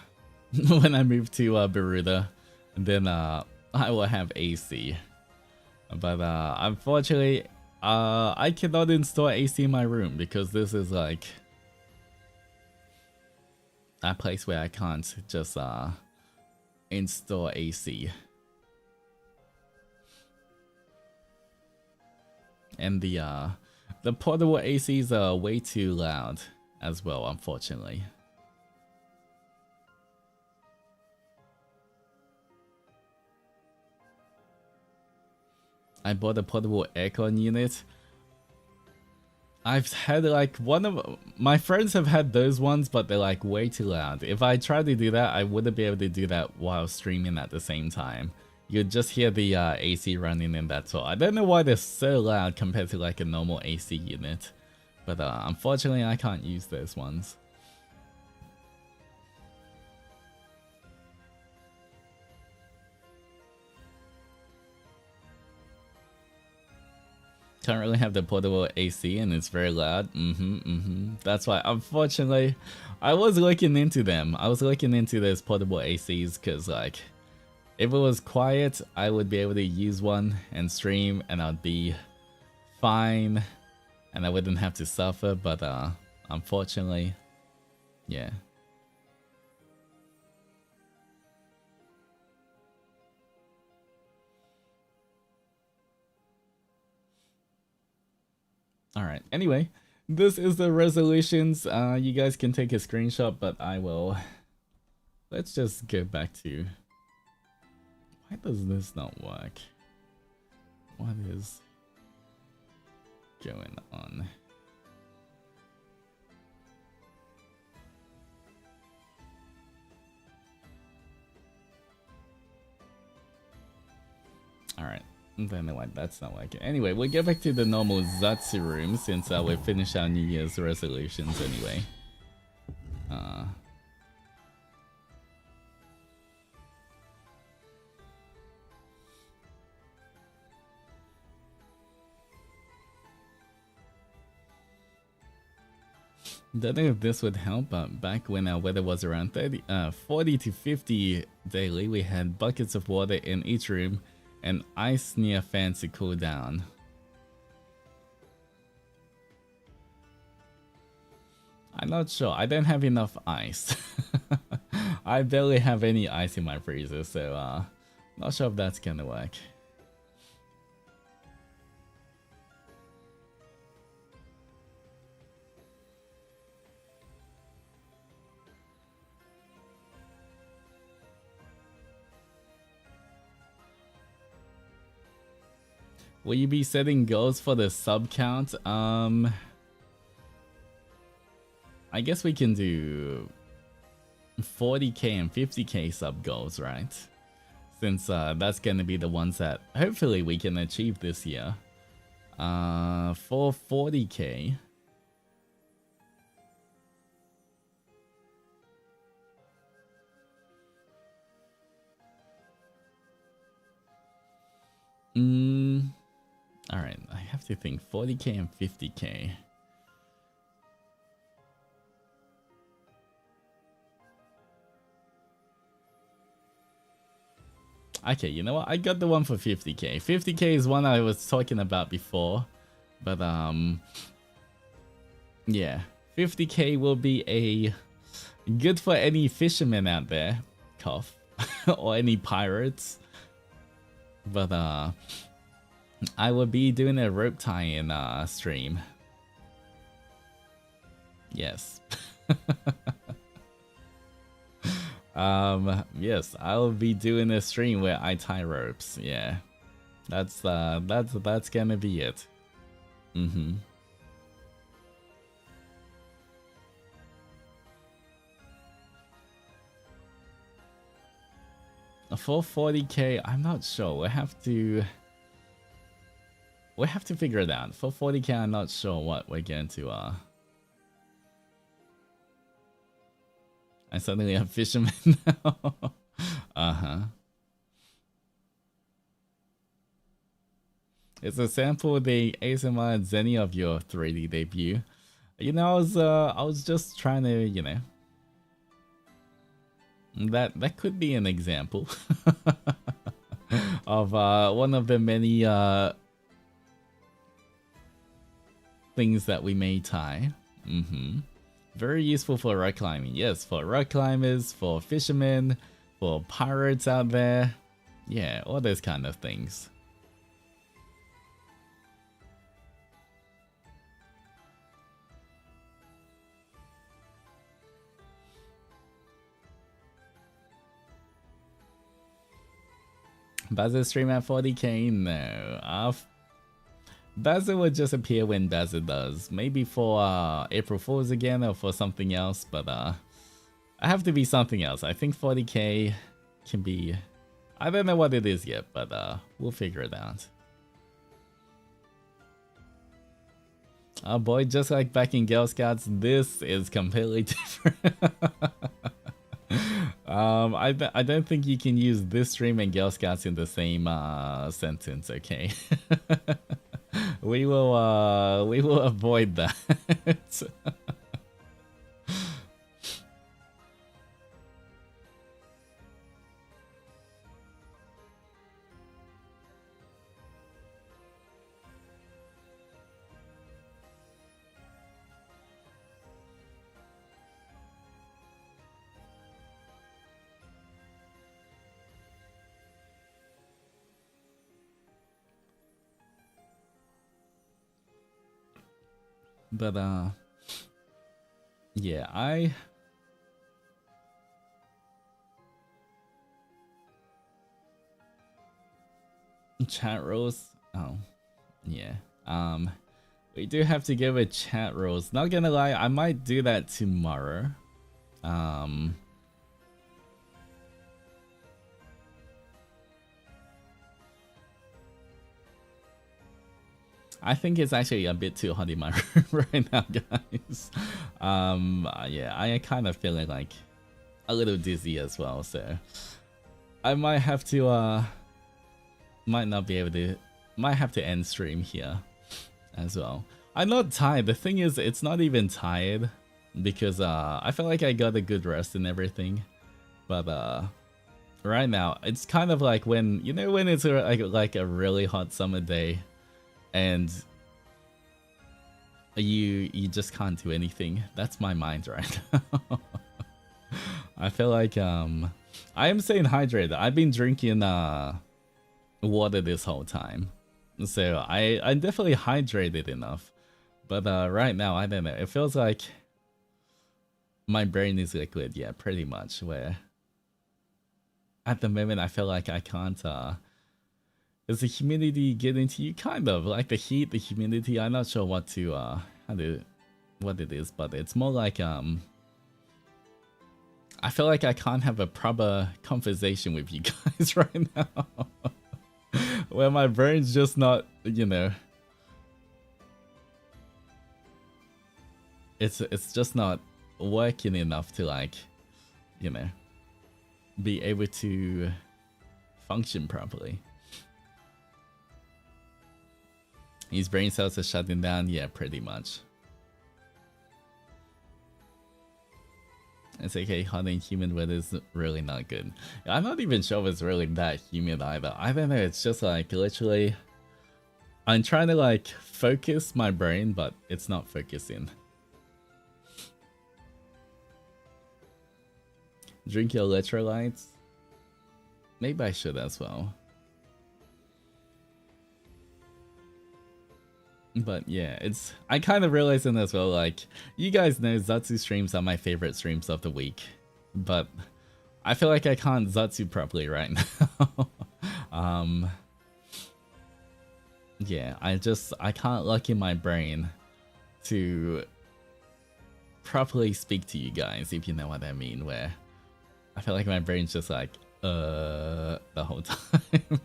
when I move to Bermuda, then I will have AC. But unfortunately, I cannot install AC in my room because this is like a place where I can't just install AC. And the portable ACs are way too loud as well, unfortunately. I bought a portable aircon unit. I've had like one of my friends have had those ones, but they're like way too loud. If I tried to do that, I wouldn't be able to do that while streaming at the same time. You'd just hear the AC running and that's all. I don't know why they're so loud compared to like a normal AC unit. But unfortunately, I can't use those ones. Can't really have the portable AC and it's very loud. That's why, unfortunately, I was looking into them. I was looking into those portable ACs because like, if it was quiet, I would be able to use one and stream and I'd be fine and I wouldn't have to suffer, but unfortunately, yeah. Alright, anyway, this is the resolutions. You guys can take a screenshot, but I will... Let's just get back to... Why does this not work? What is going on? Alright, then like that's not working. Anyway, we'll get back to the normal Zatsu room since we finished our New Year's resolutions anyway. Don't know if this would help, but back when our weather was around 40 to 50 daily, we had buckets of water in each room and ice near fans to cool down. I'm not sure. I don't have enough ice. I barely have any ice in my freezer, so not sure if that's gonna work. Will you be setting goals for the sub count? I guess we can do 40k and 50k sub goals, right? Since that's gonna be the ones that hopefully we can achieve this year. For 40k. Alright, I have to think 40k and 50k. Okay, you know what? I got the one for 50k. 50k is one I was talking about before. But, yeah. 50k will be a good for any fishermen out there. Cough. Or any pirates. But, I will be doing a rope tie-in stream. Yes. Yes, I'll be doing a stream where I tie ropes. Yeah. That's gonna be it. For 40k, I'm not sure. We'll have to we have to figure it out. For 40k, I'm not sure what we're going to I suddenly have fisherman now. Uh-huh. It's a sample of the ASMR Zenny of your 3D debut. You know, I was just trying to, you know, that could be an example of one of the many things that we may tie. Very useful for rock climbing. Yes, for rock climbers, for fishermen, for pirates out there. Yeah, all those kind of things. Baza stream at 40k? No. Baza would just appear when Baza does. Maybe for April Fools again or for something else, but I have to be something else. I think 40k can be... I don't know what it is yet, but we'll figure it out. Oh boy, just like back in Girl Scouts, this is completely different. I don't think you can use this stream and Girl Scouts in the same sentence, okay? we will avoid that. But yeah, chat rules. Oh, yeah. We do have to give it chat rules. Not gonna lie, I might do that tomorrow. I think it's actually a bit too hot in my room right now, guys. Yeah, I kind of feeling like a little dizzy as well, so I might have to might not be able to, might have to end stream here as well. I'm not tired. The thing is, it's not even tired because I feel like I got a good rest and everything, but right now it's kind of like when, you know, when it's like a really hot summer day and you just can't do anything. That's my mind right now. I feel like I am staying hydrated. I've been drinking water this whole time, so I'm definitely hydrated enough. But right now, I don't know. It feels like my brain is liquid. Yeah, pretty much. Where at the moment I feel like I can't. Is the humidity getting to you? Kind of like the heat, the humidity. I'm not sure what to what it is, but it's more like I feel like I can't have a proper conversation with you guys right now. Where my brain's just not, you know, it's just not working enough to, like, you know, be able to function properly. His brain cells are shutting down. Yeah, pretty much. It's okay, hot and humid weather is really not good. I'm not even sure if it's really that humid either. I don't know, it's just like literally I'm trying to like focus my brain, but it's not focusing. Drink your electrolytes? Maybe I should as well. But yeah, it's, I kind of realizing as well, like, you guys know Zatsu streams are my favorite streams of the week, but I feel like I can't Zatsu properly right now. Yeah, I can't lock in my brain to properly speak to you guys, if you know what I mean, where I feel like my brain's just like, the whole time.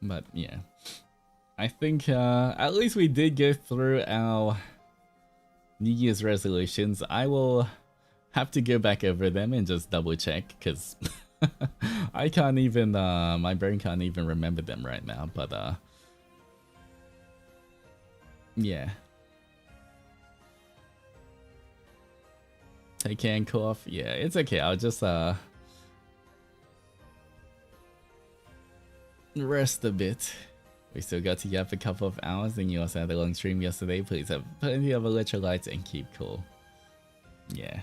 But yeah, I think at least we did go through our New Year's resolutions. I will have to go back over them and just double check because I can't even, my brain can't even remember them right now. But yeah. Take hand cough. Yeah, it's okay. I'll just rest a bit. We still got to yap a couple of hours, and you also had a long stream yesterday. Please have plenty of electrolytes and keep cool. Yeah.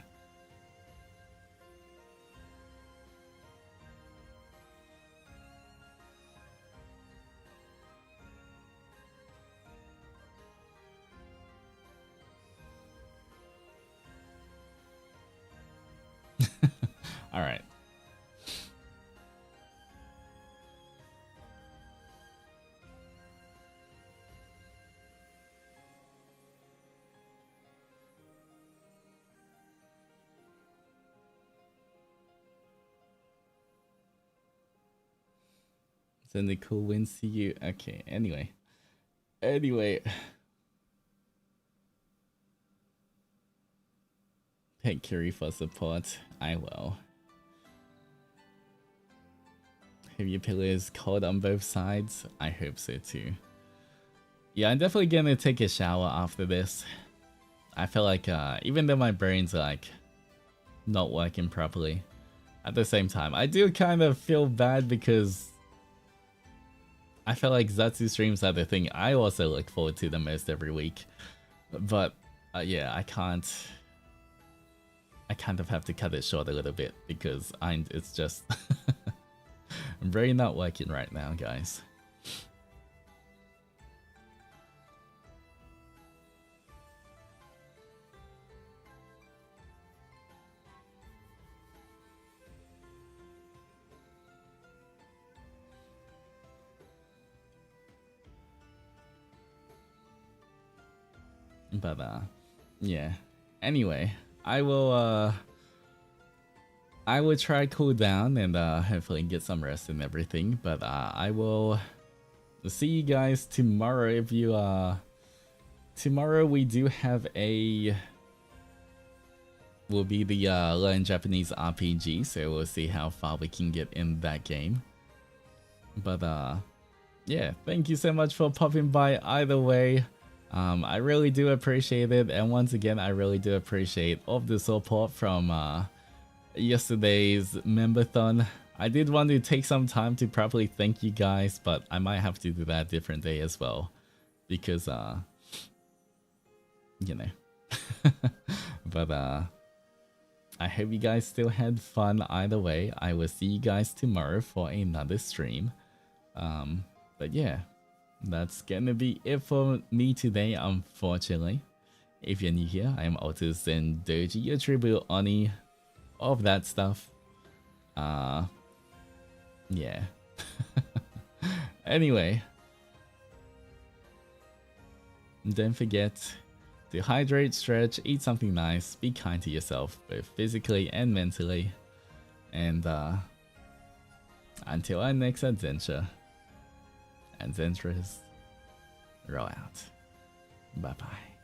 All right. Send the cool wins to you. Okay, anyway. Thank Curie for support. I will. Have your pillows cold on both sides? I hope so too. Yeah, I'm definitely gonna take a shower after this. I feel like even though my brain's like not working properly, at the same time, I do kind of feel bad because I feel like Zatsu streams are the thing I also look forward to the most every week. But yeah, I kind of have to cut it short a little bit because it's just brain not working right now, guys. But yeah. Anyway, I will try cool down and hopefully get some rest and everything. But I will see you guys tomorrow. If you tomorrow we do have will be the Learn Japanese RPG, so we'll see how far we can get in that game. But yeah, thank you so much for popping by either way. I really do appreciate it, and once again, I really do appreciate all the support from yesterday's memberthon. I did want to take some time to properly thank you guys, but I might have to do that a different day as well, because you know. But I hope you guys still had fun either way. I will see you guys tomorrow for another stream. But yeah, that's gonna be it for me today, unfortunately. If you're new here, I am Altus Zendoji, your tribute Oni, all of that stuff. Yeah. Anyway, don't forget to hydrate, stretch, eat something nice, be kind to yourself, both physically and mentally. And until our next adventure, and Zentress, roll out. Bye bye.